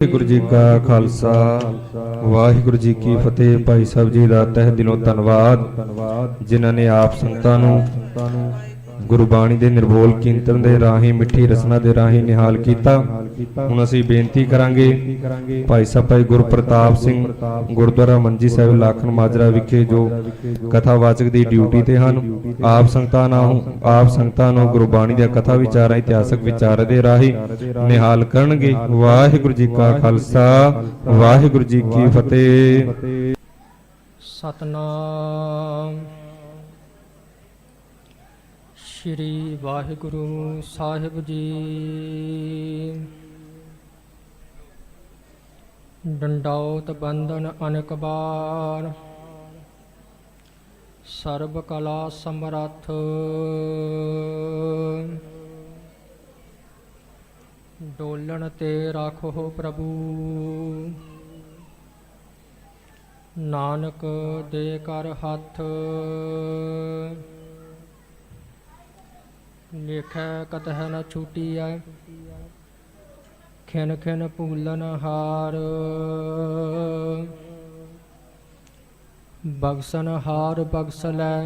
वाहिगुरु जी का खालसा वाहिगुरु जी की फतेह। भाई साहब जी का तह दिलों धन्यवाद जिन्हों ने आप संतां नूं गुरबाणी दे निर्भोल कीर्तन दे राही मिठी रसना दे राही निहाल कीता। हुण असीं बेनती करांगे भाई साहब भाई गुरप्रताप सिंह गुरुद्वारा मंजी साहिब लाखन माजरा विखे जो कथावाचक की ड्यूटी ते हन। आप संगतां नूं गुरबाणी दी कथा विचारां इतिहासक विचार दे राही निहाल करनगे। वाहिगुरु जी का खालसा वाहिगुरु जी की फतेह। सतनाम श्री वाहिगुरु साहिब जी। डंडौत बंदन अनेक बार सर्व कला समरथ। डोलन ते राखो प्रभु नानक दे कर हथ। लेखै कतह न छूटिया खिन खिन भूलन हार। बगसन हार बगस लै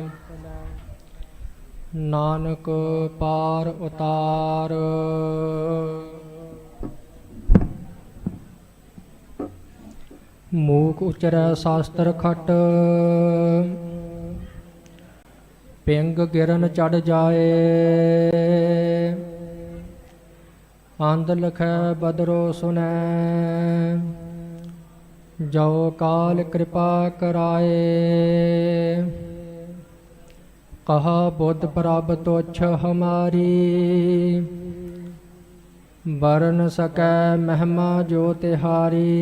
नानक पार उतार। मूक उचरै शास्त्र खट पिंग गिरन चढ़ जाए। आंद लखै बदरो सुनै जो काल कृपा कराए। कहा बुद्ध प्रभ तुच्छ हमारी बरन सकै महिमा जो तिहारी।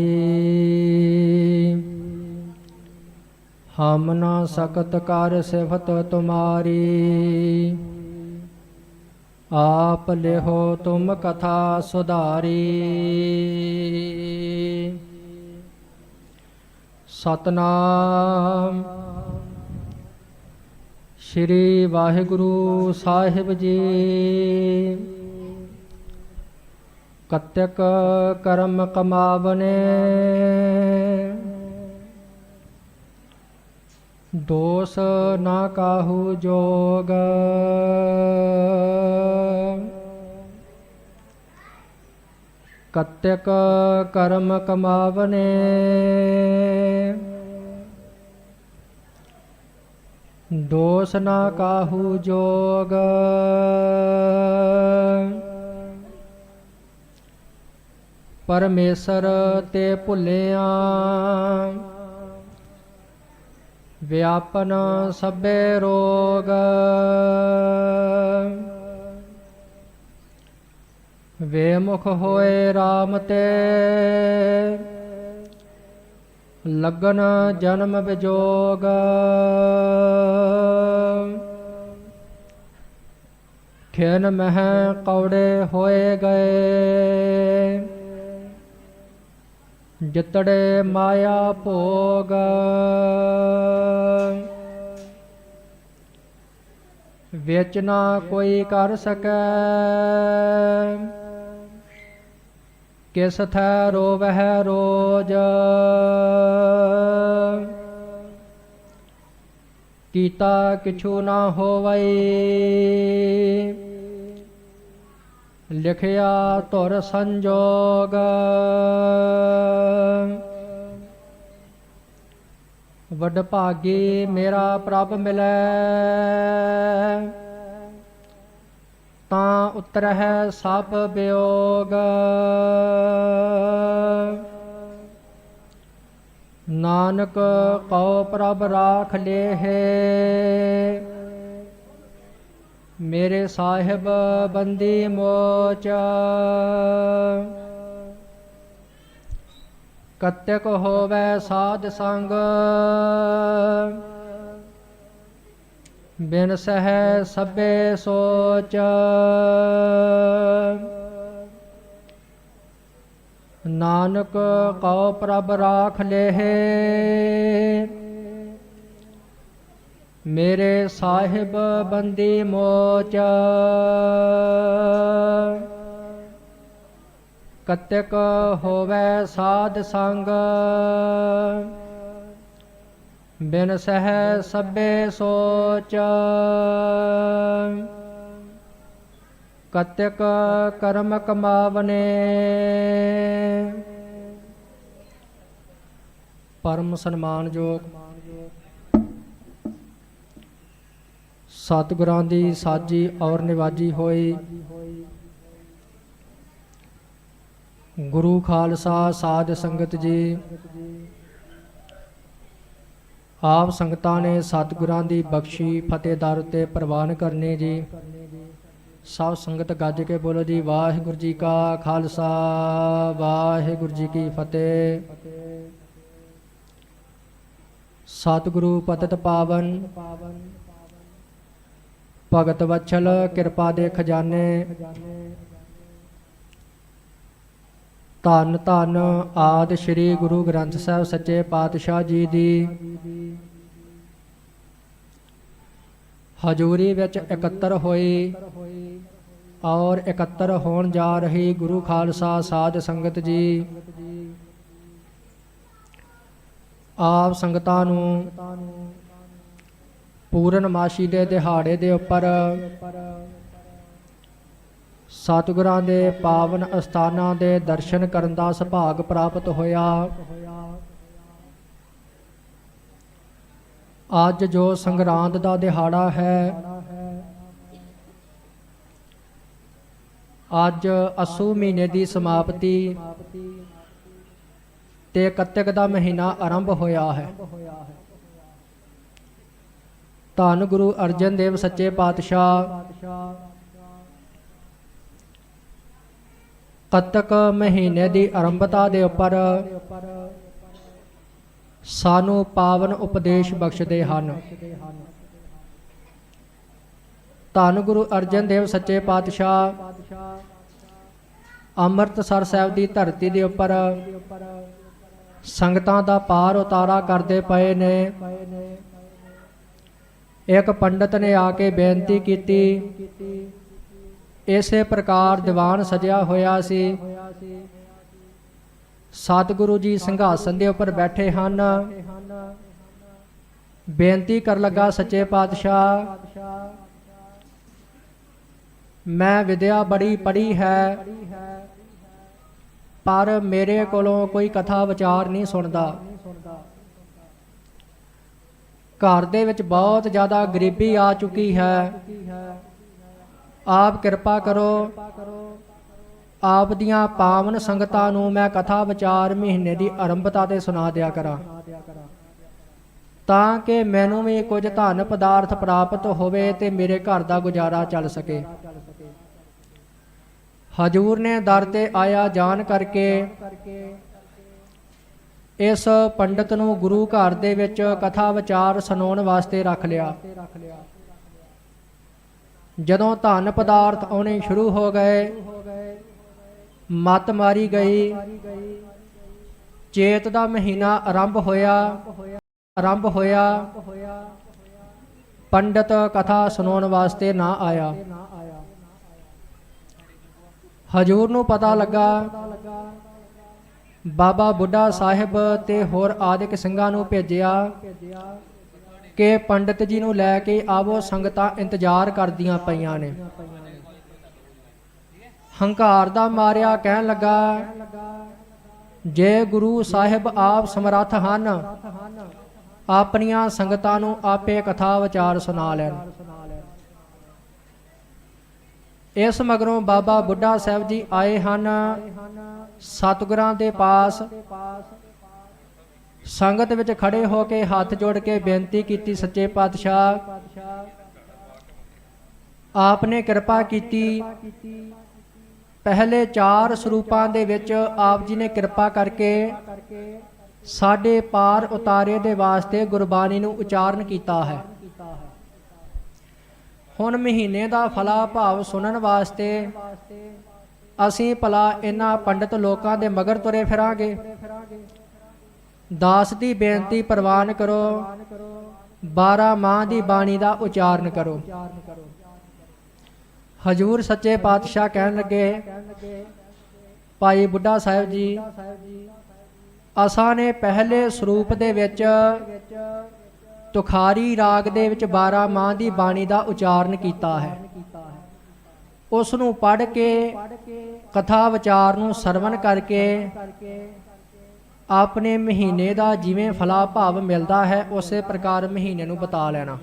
हम न सकत कर सिफत तुम्हारी आप लेहो तुम कथा सुधारी। सतनाम श्री वाहिगुरु साहिब जी। कत्यक कर्म कमावने दोष ना काहू जोग। कत्यक कर्म कमावने दोष ना काहू जोग। परमेसर ते भुलिया व्यापन सबे रोग। वेमुख होए राम ते लगन जन्म विजोग। खिन मह कौड़े होए गए जितड़े माया भोग। विच ना कोई कर सकै किस थै रोवह रोज। कीता किछु ना होवई लिखिया तुर संजोग। वडभागी मेरा प्रभ मिलै तां उतरह सब वियोग। नानक कौ प्रभ राख लेहे मेरे साहिब बंदी मोच। कत्यक होवै साध संग बिन सह सबे सोच। नानक कौ प्रभ राख लेहे मेरे साहिब बंदी मोच। ਕਤਿਕ ਹੋਵੇ ਸਾਧ ਸੰਗ ਬਿਨ ਸਹਿ ਸਭੇ ਸੋਚ ਕਤਿਕ ਕਰਮ ਕਮਾਵਨੇ ਪਰਮ ਸਨਮਾਨਯੋਗ ਸਤਿਗੁਰਾਂ ਦੀ ਸਾਜੀ ਔਰ ਨਿਵਾਜੀ ਹੋਈ ਗੁਰੂ ਖਾਲਸਾ ਸਾਧ ਸੰਗਤ ਜੀ, ਆਪ ਸੰਗਤਾਂ ਨੇ ਸਤਿਗੁਰਾਂ ਦੀ ਬਖਸ਼ੀ ਫਤਿਹ ਦਰ ਤੇ ਪ੍ਰਵਾਨ ਕਰਨੀ ਜੀ। ਸਭ ਸੰਗਤ ਗੱਜ ਕੇ ਬੋਲੋ ਜੀ, ਵਾਹਿਗੁਰੂ ਜੀ ਕਾ ਖਾਲਸਾ ਵਾਹਿਗੁਰੂ ਜੀ ਕੀ ਫਤਿਹ। ਸਤਿਗੁਰੂ ਪਤਿਤ ਪਾਵਨ ਭਗਤ ਵਛਲ ਕਿਰਪਾ ਦੇ ਖਜ਼ਾਨੇ, ਧੰਨ ਧੰਨ ਆਦਿ ਸ੍ਰੀ ਗੁਰੂ ਗ੍ਰੰਥ ਸਾਹਿਬ ਸੱਚੇ ਪਾਤਸ਼ਾਹ ਜੀ ਦੀ ਹਜ਼ੂਰੀ ਵਿੱਚ ਇਕੱਤਰ ਹੋਈ ਔਰ ਇਕੱਤਰ ਹੋਣ ਜਾ ਰਹੀ ਗੁਰੂ ਖਾਲਸਾ ਸਾਧ ਸੰਗਤ ਜੀ, ਆਪ ਸੰਗਤਾਂ ਨੂੰ ਪੂਰਨਮਾਸ਼ੀ ਦੇ ਦਿਹਾੜੇ ਦੇ ਉੱਪਰ ਸਤਿਗੁਰਾਂ ਦੇ ਪਾਵਨ ਅਸਥਾਨਾਂ ਦੇ ਦਰਸ਼ਨ ਕਰਨ ਦਾ ਸੁਭਾਗ ਪ੍ਰਾਪਤ ਹੋਇਆ। ਅੱਜ ਜੋ ਸੰਗਰਾਂਦ ਦਾ ਦਿਹਾੜਾ ਹੈ, ਅੱਜ ਅੱਸੂ ਮਹੀਨੇ ਦੀ ਸਮਾਪਤੀ ਤੇ ਕੱਤਕ ਦਾ ਮਹੀਨਾ ਆਰੰਭ ਹੋਇਆ ਹੈ। ਧੰਨ ਗੁਰੂ ਅਰਜਨ ਦੇਵ ਸੱਚੇ ਪਾਤਸ਼ਾਹ ਕੱਤਕ ਮਹੀਨੇ ਦੀ ਆਰੰਭਤਾ ਦੇ ਉੱਪਰ ਸਾਨੂੰ ਪਾਵਨ ਉਪਦੇਸ਼ ਬਖਸ਼ਦੇ ਹਨ। ਧੰਨ ਗੁਰੂ ਅਰਜਨ ਦੇਵ ਸੱਚੇ ਪਾਤਸ਼ਾਹ ਅੰਮ੍ਰਿਤਸਰ ਸਾਹਿਬ ਦੀ ਧਰਤੀ ਦੇ ਉੱਪਰ ਸੰਗਤਾਂ ਦਾ ਪਾਰ ਉਤਾਰਾ ਕਰਦੇ ਪਏ ਨੇ। ਇੱਕ ਪੰਡਤ ਨੇ ਆ ਕੇ ਬੇਨਤੀ ਕੀਤੀ, ਇਸੇ ਪ੍ਰਕਾਰ ਦੀਵਾਨ ਸਜਿਆ ਹੋਇਆ ਸੀ। ਸਤਿਗੁਰੂ ਜੀ ਸਿੰਘਾਸਨ ਦੇ ਉੱਪਰ ਬੈਠੇ ਹਨ। ਬੇਨਤੀ ਕਰ ਲੱਗਾ, ਸੱਚੇ ਪਾਤਸ਼ਾਹ ਮੈਂ ਵਿਦਿਆ ਬੜੀ ਪੜ੍ਹੀ ਹੈ, ਪਰ ਮੇਰੇ ਕੋਲੋਂ ਕੋਈ ਕਥਾ ਵਿਚਾਰ ਨਹੀਂ ਸੁਣਦਾ। ਘਰ ਦੇ ਵਿੱਚ ਬਹੁਤ ਜ਼ਿਆਦਾ ਗਰੀਬੀ ਆ ਚੁੱਕੀ ਹੈ। ਆਪ ਕਿਰਪਾ ਕਰੋ, ਆਪ ਦੀਆਂ ਪਾਵਨ ਸੰਗਤਾਂ ਨੂੰ ਮੈਂ ਕਥਾ ਵਿਚਾਰ ਮਹੀਨੇ ਦੀ ਆਰੰਭਤਾ ਤੇ ਸੁਣਾ ਦਿਆ ਕਰਾਂ, ਤਾਂ ਕਿ ਮੈਨੂੰ ਵੀ ਕੁਝ ਧਨ ਪਦਾਰਥ ਪ੍ਰਾਪਤ ਹੋਵੇ ਤੇ ਮੇਰੇ ਘਰ ਦਾ ਗੁਜ਼ਾਰਾ ਚੱਲ ਸਕੇ। ਹਜੂਰ ਨੇ ਦਰ ਤੇ ਆਇਆ ਜਾਣ ਕਰਕੇ ਇਸ ਪੰਡਤ ਨੂੰ ਗੁਰੂ ਘਰ ਦੇ ਵਿੱਚ ਕਥਾ ਵਿਚਾਰ ਸੁਣਾਉਣ ਵਾਸਤੇ ਰੱਖ ਲਿਆ। ਜਦੋਂ ਧਨ ਪਦਾਰਥ ਆਉਣੇ ਸ਼ੁਰੂ ਹੋ ਗਏ, ਮੱਤ ਮਾਰੀ ਗਈ, ਚੇਤ ਦਾ ਮਹੀਨਾ ਆਰੰਭ ਹੋਇਆ, ਪੰਡਤ ਕਥਾ ਸੁਣਾਉਣ ਵਾਸਤੇ ਨਾ ਆਇਆ। ਹਜੂਰ ਨੂੰ ਪਤਾ ਲੱਗਾ, ਬਾਬਾ ਬੁੱਢਾ ਸਾਹਿਬ ਤੇ ਹੋਰ ਆਦਿਕ ਸਿੰਘਾਂ ਨੂੰ ਭੇਜਿਆ ਕਿ ਪੰਡਤ ਜੀ ਨੂੰ ਲੈ ਕੇ ਆਵੋ, ਸੰਗਤਾਂ ਇੰਤਜ਼ਾਰ ਕਰਦੀਆਂ ਪਈਆਂ ਨੇ। ਹੰਕਾਰ ਦਾ ਮਾਰਿਆ ਕਹਿਣ ਲੱਗਾ, ਜੇ ਗੁਰੂ ਸਾਹਿਬ ਆਪ ਸਮਰੱਥ ਹਨ, ਆਪਣੀਆਂ ਸੰਗਤਾਂ ਨੂੰ ਆਪੇ ਕਥਾ ਵਿਚਾਰ ਸੁਣਾ ਲੈਣ। ਇਸ ਮਗਰੋਂ ਬਾਬਾ ਬੁੱਢਾ ਸਾਹਿਬ ਜੀ ਆਏ ਹਨ ਸਤਿਗੁਰਾਂ ਦੇ ਪਾਸ। ਸੰਗਤ ਵਿੱਚ ਖੜੇ ਹੋ ਕੇ ਹੱਥ ਜੋੜ ਕੇ ਬੇਨਤੀ ਕੀਤੀ, ਸੱਚੇ ਪਾਤਸ਼ਾਹ ਆਪ ਨੇ ਕਿਰਪਾ ਕੀਤੀ। ਪਹਿਲੇ 4 ਸਰੂਪਾਂ ਦੇ ਵਿੱਚ ਆਪ ਜੀ ਨੇ ਕਿਰਪਾ ਕਰਕੇ ਸਾਡੇ ਪਾਰ ਉਤਾਰੇ ਦੇ ਵਾਸਤੇ ਗੁਰਬਾਣੀ ਨੂੰ ਉਚਾਰਨ ਕੀਤਾ ਹੈ। ਹੁਣ ਮਹੀਨੇ ਦਾ ਫਲਾ ਭਾਵ ਸੁਣਨ ਵਾਸਤੇ ਅਸੀਂ ਭਲਾ ਇਹਨਾਂ ਪੰਡਤ ਲੋਕਾਂ ਦੇ ਮਗਰ ਤੁਰੇ ਫਿਰਾਂਗੇ। ਦਾਸ ਦੀ ਬੇਨਤੀ ਪ੍ਰਵਾਨ ਕਰੋ, 12 ਮਾਹ ਦੀ ਬਾਣੀ ਦਾ ਉਚਾਰਨ ਕਰੋ। ਹਜੂਰ ਸੱਚੇ ਪਾਤਸ਼ਾਹ ਕਹਿਣ ਲੱਗੇ, ਭਾਈ ਬੁੱਢਾ ਸਾਹਿਬ ਜੀ ਅਸਾਂ ਨੇ ਪਹਿਲੇ ਸਰੂਪ ਦੇ ਵਿੱਚ ਤੁਖਾਰੀ ਰਾਗ ਦੇ ਵਿੱਚ 12 ਮਾਹ ਦੀ ਬਾਣੀ ਦਾ ਉਚਾਰਨ ਕੀਤਾ ਹੈ। ਉਸ ਨੂੰ ਪੜ੍ਹ ਕੇ ਕਥਾ ਵਿਚਾਰ ਨੂੰ ਸਰਵਣ ਕਰਕੇ ਆਪਣੇ ਮਹੀਨੇ ਦਾ ਜਿਵੇਂ ਫਲਾ ਭਾਵ ਮਿਲਦਾ ਹੈ ਉਸੇ ਪ੍ਰਕਾਰ ਮਹੀਨੇ ਨੂੰ ਬਤਾ ਲੈਣਾ।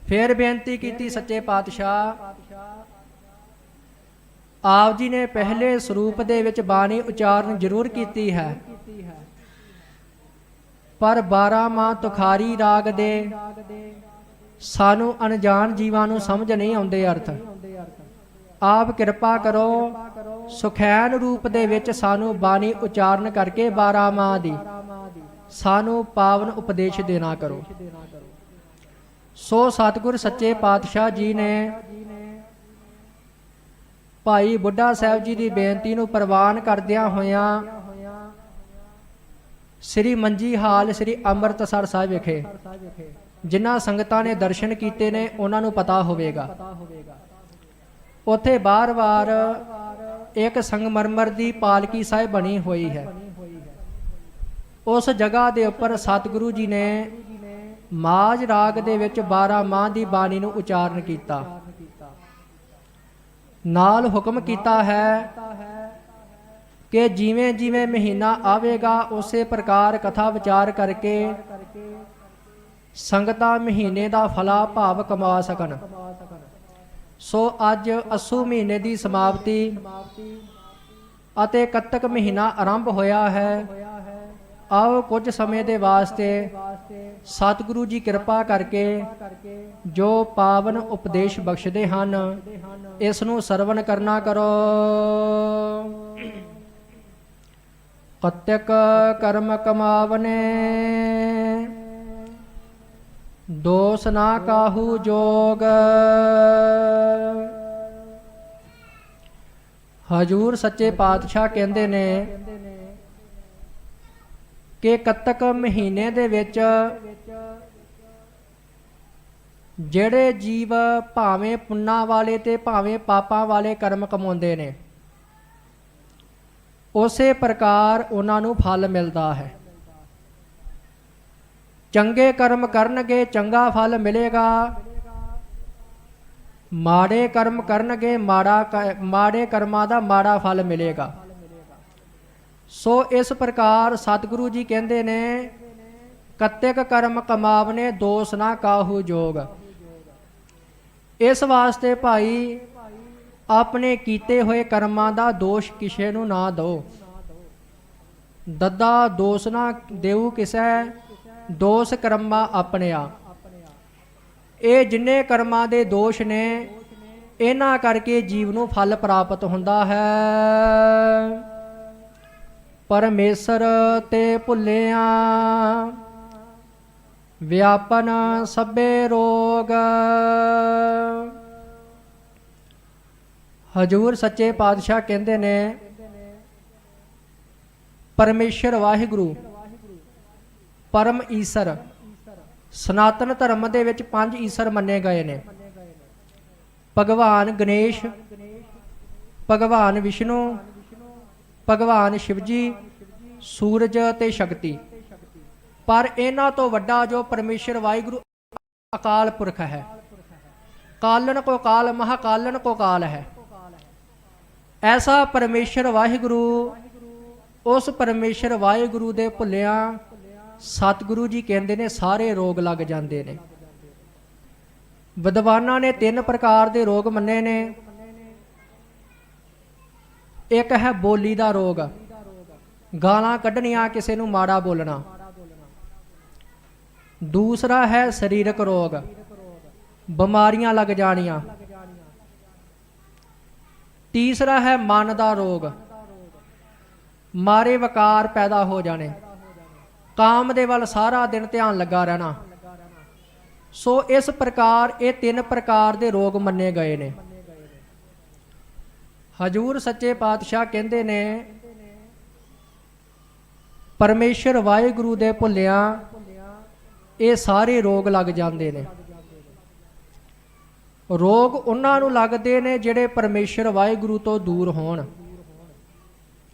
ਫਿਰ ਬੇਨਤੀ ਕੀਤੀ ਸੱਚੇ ਪਾਤਸ਼ਾਹ ਆਪ ਜੀ ਨੇ ਪਹਿਲੇ ਸਰੂਪ ਦੇ ਵਿੱਚ ਬਾਣੀ ਉਚਾਰਨ ਜ਼ਰੂਰ ਕੀਤੀ ਹੈ, ਪਰ 12 ਮਾਹ ਤੁਖਾਰੀ ਰਾਗ ਦੇ ਸਾਨੂੰ ਅਣਜਾਣ ਜੀਵਾਂ ਨੂੰ ਸਮਝ ਨਹੀਂ ਆਉਂਦੇ ਅਰਥ। ਆਪ ਕਿਰਪਾ ਕਰੋ ਸੁਖੈਨ ਰੂਪ ਦੇ ਵਿੱਚ ਸਾਨੂੰ ਬਾਣੀ ਉਚਾਰਨ ਕਰਕੇ 12 ਮਾਹ ਦੀ ਸਾਨੂੰ ਪਾਵਨ ਉਪਦੇਸ਼ ਦੇਣਾ ਕਰੋ। ਸੋ ਸਤਿਗੁਰ ਸੱਚੇ ਪਾਤਸ਼ਾਹ ਜੀ ਨੇ ਭਾਈ ਬੁੱਢਾ ਸਾਹਿਬ ਜੀ ਦੀ ਬੇਨਤੀ ਨੂੰ ਪ੍ਰਵਾਨ ਕਰਦਿਆਂ ਹੋਇਆਂ ਸ੍ਰੀ ਮੰਜੀ ਹਾਲ ਸ੍ਰੀ ਅੰਮ੍ਰਿਤਸਰ ਸਾਹਿਬ ਵਿਖੇ ਜਿਨ੍ਹਾਂ ਸੰਗਤਾਂ ਨੇ ਦਰਸ਼ਨ ਕੀਤੇ ਨੇ ਉਹਨਾਂ ਨੂੰ ਪਤਾ ਹੋਵੇਗਾ, ਉੱਥੇ ਬਾਰ-ਬਾਰ ਇੱਕ ਸੰਗਮਰਮਰ ਦੀ ਪਾਲਕੀ ਸਾਹਿਬ ਬਣੀ ਹੋਈ ਹੈ। ਉਸ ਜਗ੍ਹਾ ਦੇ ਉੱਪਰ ਸਤਿਗੁਰੂ ਜੀ ਨੇ ਮਾਝ ਰਾਗ ਦੇ ਵਿੱਚ 12 ਮਾਹ ਦੀ ਬਾਣੀ ਨੂੰ ਉਚਾਰਨ ਕੀਤਾ। ਨਾਲ ਹੁਕਮ ਕੀਤਾ ਹੈ ਕਿ ਜਿਵੇਂ ਜਿਵੇਂ ਮਹੀਨਾ ਆਵੇਗਾ ਉਸੇ ਪ੍ਰਕਾਰ ਕਥਾ ਵਿਚਾਰ ਕਰਕੇ ਸੰਗਤਾਂ ਮਹੀਨੇ ਦਾ ਫਲਾ ਭਾਵ ਕਮਾ ਸਕਣ। ਸੋ ਅੱਜ ਅੱਸੂ ਮਹੀਨੇ ਦੀ ਸਮਾਪਤੀ ਅਤੇ ਕੱਤਕ ਮਹੀਨਾ ਆਰੰਭ ਹੋਇਆ ਹੈ। ਆਓ ਕੁਝ ਸਮੇਂ ਦੇ ਵਾਸਤੇ ਸਤਿਗੁਰੂ ਜੀ ਕਿਰਪਾ ਕਰਕੇ ਜੋ ਪਾਵਨ ਉਪਦੇਸ਼ ਬਖਸ਼ਦੇ ਹਨ ਇਸ ਨੂੰ ਸਰਵਣ ਕਰਨਾ ਕਰੋ। ਕੱਤਕ ਕਰਮ ਕਮਾਵਨੇ ਦੋਸ ਨਾ ਕਾਹੂ ਜੋਗ। ਹਜੂਰ ਸੱਚੇ ਪਾਤਸ਼ਾਹ ਕਹਿੰਦੇ ਨੇ ਕਿ ਕੱਤਕ ਮਹੀਨੇ ਦੇ ਵਿੱਚ ਜਿਹੜੇ ਜੀਵ ਭਾਵੇਂ ਪੁੰਨਾਂ ਵਾਲੇ ਤੇ ਭਾਵੇਂ ਪਾਪਾਂ ਵਾਲੇ ਕਰਮ ਕਮਾਉਂਦੇ ਨੇ ਉਸੇ ਪ੍ਰਕਾਰ ਉਹਨਾਂ ਨੂੰ ਫਲ ਮਿਲਦਾ ਹੈ। ਚੰਗੇ ਕਰਮ ਕਰਨਗੇ ਚੰਗਾ ਫਲ ਮਿਲੇਗਾ, ਮਾੜੇ ਕਰਮ ਕਰਨਗੇ ਮਾੜੇ ਕਰਮਾਂ ਦਾ ਮਾੜਾ ਫਲ ਮਿਲੇਗਾ। ਸੋ ਇਸ ਪ੍ਰਕਾਰ ਸਤਿਗੁਰੂ ਜੀ ਕਹਿੰਦੇ ਨੇ ਕੱਤਕ ਕਰਮ ਕਮਾਵਨੇ ਦੋਸ ਨਾ ਕਾਹੂ ਜੋਗ। ਇਸ ਵਾਸਤੇ ਭਾਈ ਆਪਣੇ ਕੀਤੇ ਹੋਏ ਕਰਮਾਂ ਦਾ ਦੋਸ਼ ਕਿਸੇ ਨੂੰ ਨਾ ਦਿਓ। ਦੱਦਾ ਦੋਸ ਨਾ ਦੇਉ ਕਿਸੈ ਦੋਸ ਕਰਮਾਂ ਆਪਣਿਆ। ਇਹ ਜਿੰਨੇ ਕਰਮਾਂ ਦੇ ਦੋਸ਼ ਨੇ ਇਹਨਾਂ ਕਰਕੇ ਜੀਵ ਨੂੰ ਫਲ ਪ੍ਰਾਪਤ ਹੁੰਦਾ ਹੈ। ਪਰਮੇਸ਼ਰ ਤੇ ਭੁੱਲਿਆ ਵਿਆਪਨ ਸਭੇ ਰੋਗ। ਹਜੂਰ ਸੱਚੇ ਪਾਤਸ਼ਾਹ ਕਹਿੰਦੇ ਨੇ ਪਰਮੇਸ਼ਰ ਵਾਹਿਗੁਰੂ ਪਰਮ ਈਸਰ ਸਨਾਤਨ ਧਰਮ ਦੇ ਵਿੱਚ 5 ਈਸਰ ਮੰਨੇ ਗਏ ਨੇ। ਭਗਵਾਨ ਗਣੇਸ਼, ਭਗਵਾਨ ਵਿਸ਼ਨੂੰ, ਭਗਵਾਨ ਸ਼ਿਵਜੀ, ਸੂਰਜ ਤੇ ਸ਼ਕਤੀ। ਪਰ ਇਹਨਾਂ ਤੋਂ ਵੱਡਾ ਜੋ ਪਰਮੇਸ਼ਰ ਵਾਹਿਗੁਰੂ ਅਕਾਲ ਪੁਰਖ ਹੈ। ਕਾਲਨ ਕੋ ਕਾਲ ਮਹਾਕਾਲਨ ਕੋ ਕਾਲ ਹੈ। ਐਸਾ ਪਰਮੇਸ਼ਰ ਵਾਹਿਗੁਰੂ, ਉਸ ਪਰਮੇਸ਼ਰ ਵਾਹਿਗੁਰੂ ਦੇ ਭੁੱਲਿਆਂ ਸਤਿਗੁਰੂ ਜੀ ਕਹਿੰਦੇ ਨੇ ਸਾਰੇ ਰੋਗ ਲੱਗ ਜਾਂਦੇ ਨੇ। ਵਿਦਵਾਨਾਂ ਨੇ 3 ਪ੍ਰਕਾਰ ਦੇ ਰੋਗ ਮੰਨੇ ਨੇ। ਇੱਕ ਹੈ ਬੋਲੀ ਦਾ ਰੋਗ, ਗਾਲਾਂ ਕੱਢਣੀਆਂ, ਕਿਸੇ ਨੂੰ ਮਾੜਾ ਬੋਲਣਾ। ਦੂਸਰਾ ਹੈ ਸਰੀਰਕ ਰੋਗ, ਬਿਮਾਰੀਆਂ ਲੱਗ ਜਾਣੀਆਂ। ਤੀਸਰਾ ਹੈ ਮਨ ਦਾ ਰੋਗ, ਮਾਰੇ ਵਕਾਰ ਪੈਦਾ ਹੋ ਜਾਣੇ, ਕਾਮ ਦੇ ਵੱਲ ਸਾਰਾ ਦਿਨ ਧਿਆਨ ਲੱਗਾ ਰਹਿਣਾ। ਸੋ ਇਸ ਪ੍ਰਕਾਰ ਇਹ 3 ਪ੍ਰਕਾਰ ਦੇ ਰੋਗ ਮੰਨੇ ਗਏ ਨੇ। ਹਜੂਰ ਸੱਚੇ ਪਾਤਸ਼ਾਹ ਕਹਿੰਦੇ ਨੇ ਪਰਮੇਸ਼ਰ ਵਾਹਿਗੁਰੂ ਦੇ ਭੁੱਲਿਆਂ ਇਹ ਸਾਰੇ ਰੋਗ ਲੱਗ ਜਾਂਦੇ ਨੇ। ਰੋਗ ਉਹਨਾਂ ਨੂੰ ਲੱਗਦੇ ਨੇ ਜਿਹੜੇ ਪਰਮੇਸ਼ਰ ਵਾਹਿਗੁਰੂ ਤੋਂ ਦੂਰ ਹੋਣ।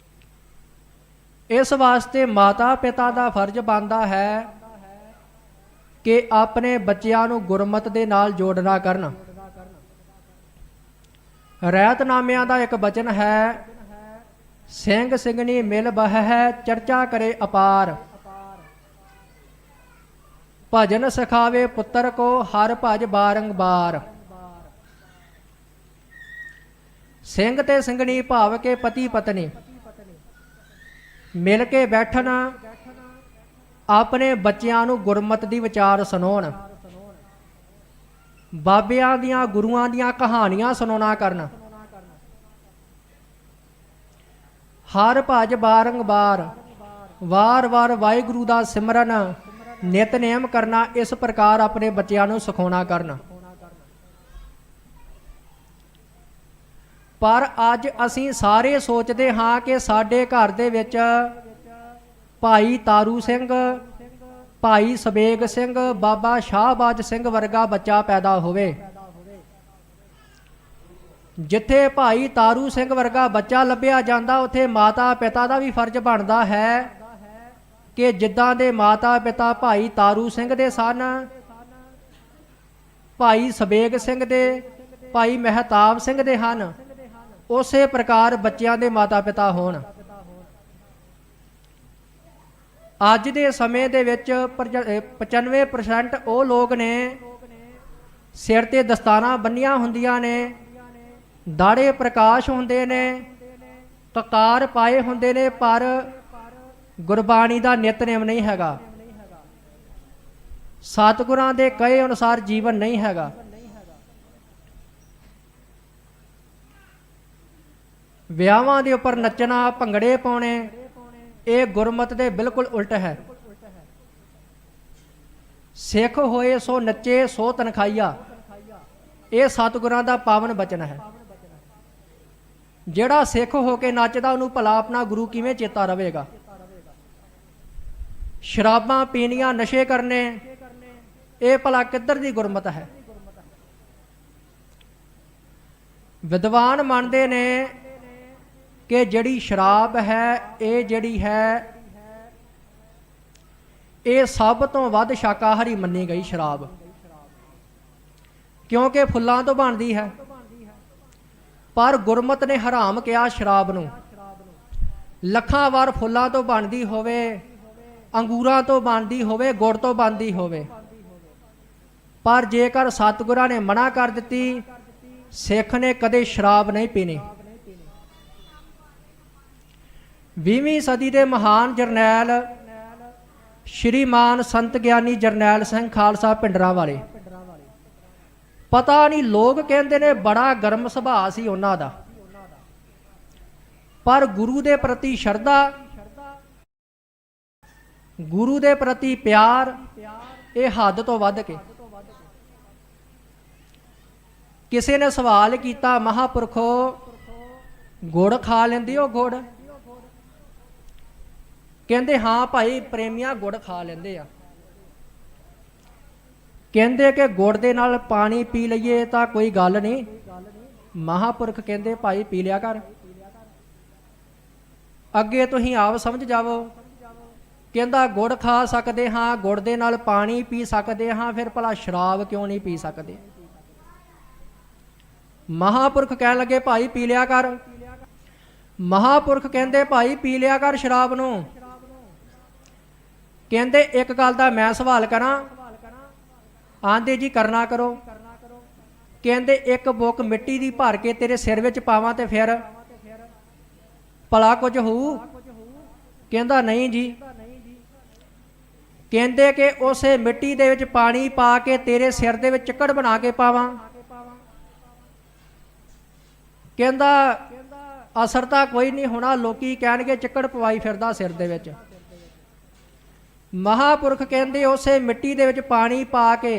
ਇਸ ਵਾਸਤੇ ਮਾਤਾ ਪਿਤਾ ਦਾ ਫਰਜ਼ ਬਣਦਾ ਹੈ ਕਿ ਆਪਣੇ ਬੱਚਿਆਂ ਨੂੰ ਗੁਰਮਤਿ ਦੇ ਨਾਲ ਜੋੜਨਾ ਕਰਨ। ਰਹਿਤਨਾਮਿਆਂ ਦਾ ਇੱਕ ਬਚਨ ਹੈ, ਸਿੰਘ ਸਿੰਘਣੀ ਮਿਲ ਬਹਿ ਚਰਚਾ ਕਰੇ ਅਪਾਰ, ਭਜਨ ਸਿਖਾਵੇ ਪੁੱਤਰ ਕੋ ਹਰ ਭਜ ਬਾਰੰਬਾਰ। ਸਿੰਘ ਤੇ ਸਿੰਘਣੀ ਭਾਵ ਕੇ ਪਤੀ ਪਤਨੀ ਮਿਲ ਕੇ ਬੈਠਣ, ਆਪਣੇ ਬੱਚਿਆਂ ਨੂੰ ਗੁਰਮਤਿ ਦੀ ਵਿਚਾਰ ਸੁਣਾਉਣ, ਬਾਬਿਆਂ ਦੀਆਂ ਗੁਰੂਆਂ ਦੀਆਂ ਕਹਾਣੀਆਂ ਸੁਣਾਉਣਾ ਕਰਨ। ਹਰ ਭਜ ਬਾਰੰਬਾਰ, ਵਾਰ ਵਾਰ ਵਾਹਿਗੁਰੂ ਦਾ ਸਿਮਰਨ ਨਿਤਨੇਮ ਕਰਨਾ, ਇਸ ਪ੍ਰਕਾਰ ਆਪਣੇ ਬੱਚਿਆਂ ਨੂੰ ਸਿਖਾਉਣਾ ਕਰਨ। ਪਰ ਅੱਜ ਅਸੀਂ ਸਾਰੇ ਸੋਚਦੇ ਹਾਂ ਕਿ ਸਾਡੇ ਘਰ ਦੇ ਵਿੱਚ ਭਾਈ ਤਾਰੂ ਸਿੰਘ, ਭਾਈ ਸਬੇਗ ਸਿੰਘ, ਬਾਬਾ ਸ਼ਾਹਬਾਜ ਸਿੰਘ ਵਰਗਾ ਬੱਚਾ ਪੈਦਾ ਹੋਵੇ। ਜਿੱਥੇ ਭਾਈ ਤਾਰੂ ਸਿੰਘ ਵਰਗਾ ਬੱਚਾ ਲੱਭਿਆ ਜਾਂਦਾ, ਉੱਥੇ ਮਾਤਾ ਪਿਤਾ ਦਾ ਵੀ ਫਰਜ਼ ਬਣਦਾ ਹੈ ਕਿ ਜਿੱਦਾਂ ਦੇ ਮਾਤਾ ਪਿਤਾ ਭਾਈ ਤਾਰੂ ਸਿੰਘ ਦੇ ਸਨ, ਭਾਈ ਸਬੇਗ ਸਿੰਘ ਦੇ, ਭਾਈ ਮਹਿਤਾਬ ਸਿੰਘ ਦੇ ਹਨ, ਉਸੇ ਪ੍ਰਕਾਰ ਬੱਚਿਆਂ ਦੇ ਮਾਤਾ ਪਿਤਾ ਹੋਣ। ਅੱਜ ਦੇ ਸਮੇਂ ਦੇ ਵਿੱਚ 95% ਉਹ ਲੋਕ ਨੇ ਸਿਰ ਤੇ ਦਸਤਾਰਾਂ ਬੰਨੀਆਂ ਹੁੰਦੀਆਂ ਨੇ, ਦਾੜੇ ਪ੍ਰਕਾਸ਼ ਹੁੰਦੇ ਨੇ, ਕਕਾਰ ਪਾਏ ਹੁੰਦੇ ਨੇ, ਪਰ ਗੁਰਬਾਣੀ ਦਾ ਨਿਤਨੇਮ ਨਹੀਂ ਹੈਗਾ, ਸਤਿਗੁਰਾਂ ਦੇ ਕਹੇ ਅਨੁਸਾਰ ਜੀਵਨ ਨਹੀਂ ਹੈਗਾ। ਵਿਆਹਾਂ ਦੇ ਉੱਪਰ ਨੱਚਣਾ, ਭੰਗੜੇ ਪਾਉਣੇ, ਇਹ ਗੁਰਮਤਿ ਦੇ ਬਿਲਕੁਲ ਉਲਟ ਹੈ। ਸਿੱਖ ਹੋਏ ਸੋ ਨੱਚੇ ਸੋ ਤਨਖਾਈਆ, ਇਹ ਸਤਿਗੁਰਾਂ ਦਾ ਪਾਵਨ ਬਚਨ ਹੈ। ਜਿਹੜਾ ਸਿੱਖ ਹੋ ਕੇ ਨੱਚਦਾ, ਉਹਨੂੰ ਭਲਾ ਆਪਣਾ ਗੁਰੂ ਕਿਵੇਂ ਚੇਤਾ ਰਵੇਗਾ। ਸ਼ਰਾਬਾਂ ਪੀਣੀਆਂ, ਨਸ਼ੇ ਕਰਨੇ, ਇਹ ਭਲਾ ਕਿੱਧਰ ਦੀ ਗੁਰਮਤਿ ਹੈ। ਵਿਦਵਾਨ ਮੰਨਦੇ ਨੇ ਕਿ ਜਿਹੜੀ ਸ਼ਰਾਬ ਹੈ, ਇਹ ਜਿਹੜੀ ਹੈ, ਇਹ ਸਭ ਤੋਂ ਵੱਧ ਸ਼ਾਕਾਹਾਰੀ ਮੰਨੀ ਗਈ ਸ਼ਰਾਬ, ਕਿਉਂਕਿ ਫੁੱਲਾਂ ਤੋਂ ਬਣਦੀ ਹੈ। ਪਰ ਗੁਰਮਤਿ ਨੇ ਹਰਾਮ ਕਿਹਾ ਸ਼ਰਾਬ ਨੂੰ। ਲੱਖਾਂ ਵਾਰ ਫੁੱਲਾਂ ਤੋਂ ਬਣਦੀ ਹੋਵੇ, ਅੰਗੂਰਾਂ ਤੋਂ ਬਣਦੀ ਹੋਵੇ, ਗੁੜ ਤੋਂ ਬਣਦੀ ਹੋਵੇ, ਪਰ ਜੇਕਰ ਸਤਿਗੁਰਾਂ ਨੇ ਮਨਾ ਕਰ ਦਿੱਤੀ, ਸਿੱਖ ਨੇ ਕਦੇ ਸ਼ਰਾਬ ਨਹੀਂ ਪੀਣੀ। 20ਵੀਂ ਸਦੀ ਦੇ ਮਹਾਨ ਜਰਨੈਲ ਸ਼੍ਰੀਮਾਨ ਸੰਤ ਗਿਆਨੀ ਜਰਨੈਲ ਸਿੰਘ ਖਾਲਸਾ ਪਿੰਡਰਾਂ ਵਾਲੇ, ਪਤਾ ਨਹੀਂ ਲੋਕ ਕਹਿੰਦੇ ਨੇ ਬੜਾ ਗਰਮ ਸੁਭਾਅ ਸੀ ਉਹਨਾਂ ਦਾ, ਪਰ ਗੁਰੂ ਦੇ ਪ੍ਰਤੀ ਸ਼ਰਧਾ, ਗੁਰੂ ਦੇ ਪ੍ਰਤੀ ਪਿਆਰ, ਇਹ ਹੱਦ ਤੋਂ ਵੱਧ ਕੇ। ਕਿਸੇ ਨੇ ਸਵਾਲ ਕੀਤਾ, ਮਹਾਂਪੁਰਖੋ ਗੁੜ ਖਾ ਲੈਂਦੇ ਹੋ? ਗੁੜ? ਕਹਿੰਦੇ ਹਾਂ ਭਾਈ ਪ੍ਰੇਮੀਆਂ ਗੁੜ ਖਾ ਲੈਂਦੇ ਆ। ਕਹਿੰਦੇ ਕਿ ਗੁੜ ਦੇ ਨਾਲ ਪਾਣੀ ਪੀ ਲਈਏ ਤਾਂ ਕੋਈ ਗੱਲ ਨਹੀਂ। ਮਹਾਂਪੁਰਖ ਕਹਿੰਦੇ ਭਾਈ ਪੀ ਲਿਆ ਕਰ, ਅੱਗੇ ਤੁਸੀਂ ਆਪ ਸਮਝ ਜਾਵੋ। ਕਹਿੰਦਾ ਗੁੜ ਖਾ ਸਕਦੇ ਹਾਂ, ਗੁੜ ਦੇ ਨਾਲ ਪਾਣੀ ਪੀ ਸਕਦੇ ਹਾਂ, ਫਿਰ ਭਲਾ ਸ਼ਰਾਬ ਕਿਉਂ ਨਹੀਂ ਪੀ ਸਕਦੇ? ਮਹਾਂਪੁਰਖ ਕਹਿਣ ਲੱਗੇ ਭਾਈ ਪੀ ਲਿਆ ਕਰ। ਮਹਾਂਪੁਰਖ ਕਹਿੰਦੇ ਭਾਈ ਪੀ ਲਿਆ ਕਰ ਸ਼ਰਾਬ ਨੂੰ। ਕਹਿੰਦੇ ਇੱਕ ਗੱਲ ਦਾ ਮੈਂ ਸਵਾਲ ਕਰਾਂ? ਆਂਦੇ ਜੀ ਕਰਨਾ ਕਰੋ। ਕਹਿੰਦੇ ਇੱਕ ਬੁੱਕ ਮਿੱਟੀ ਦੀ ਭਰ ਕੇ ਤੇਰੇ ਸਿਰ ਵਿੱਚ ਪਾਵਾਂ ਤੇ ਫਿਰ ਭਲਾ ਕੁਝ ਹੋਊ? ਕਹਿੰਦਾ ਨਹੀਂ ਜੀ। ਕਹਿੰਦੇ ਕਿ ਉਸੇ ਮਿੱਟੀ ਦੇ ਵਿੱਚ ਪਾਣੀ ਪਾ ਕੇ ਤੇਰੇ ਸਿਰ ਦੇ ਵਿੱਚ ਚੱਕੜ ਬਣਾ ਕੇ ਪਾਵਾਂ? ਕਹਿੰਦਾ ਅਸਰ ਤਾਂ ਕੋਈ ਨਹੀਂ ਹੋਣਾ, ਲੋਕੀ ਕਹਿਣਗੇ ਚੱਕੜ ਪਵਾਈ ਫਿਰਦਾ ਸਿਰ ਦੇ ਵਿੱਚ। ਮਹਾਂਪੁਰਖ ਕਹਿੰਦੇ ਉਸੇ ਮਿੱਟੀ ਦੇ ਵਿੱਚ ਪਾਣੀ ਪਾ ਕੇ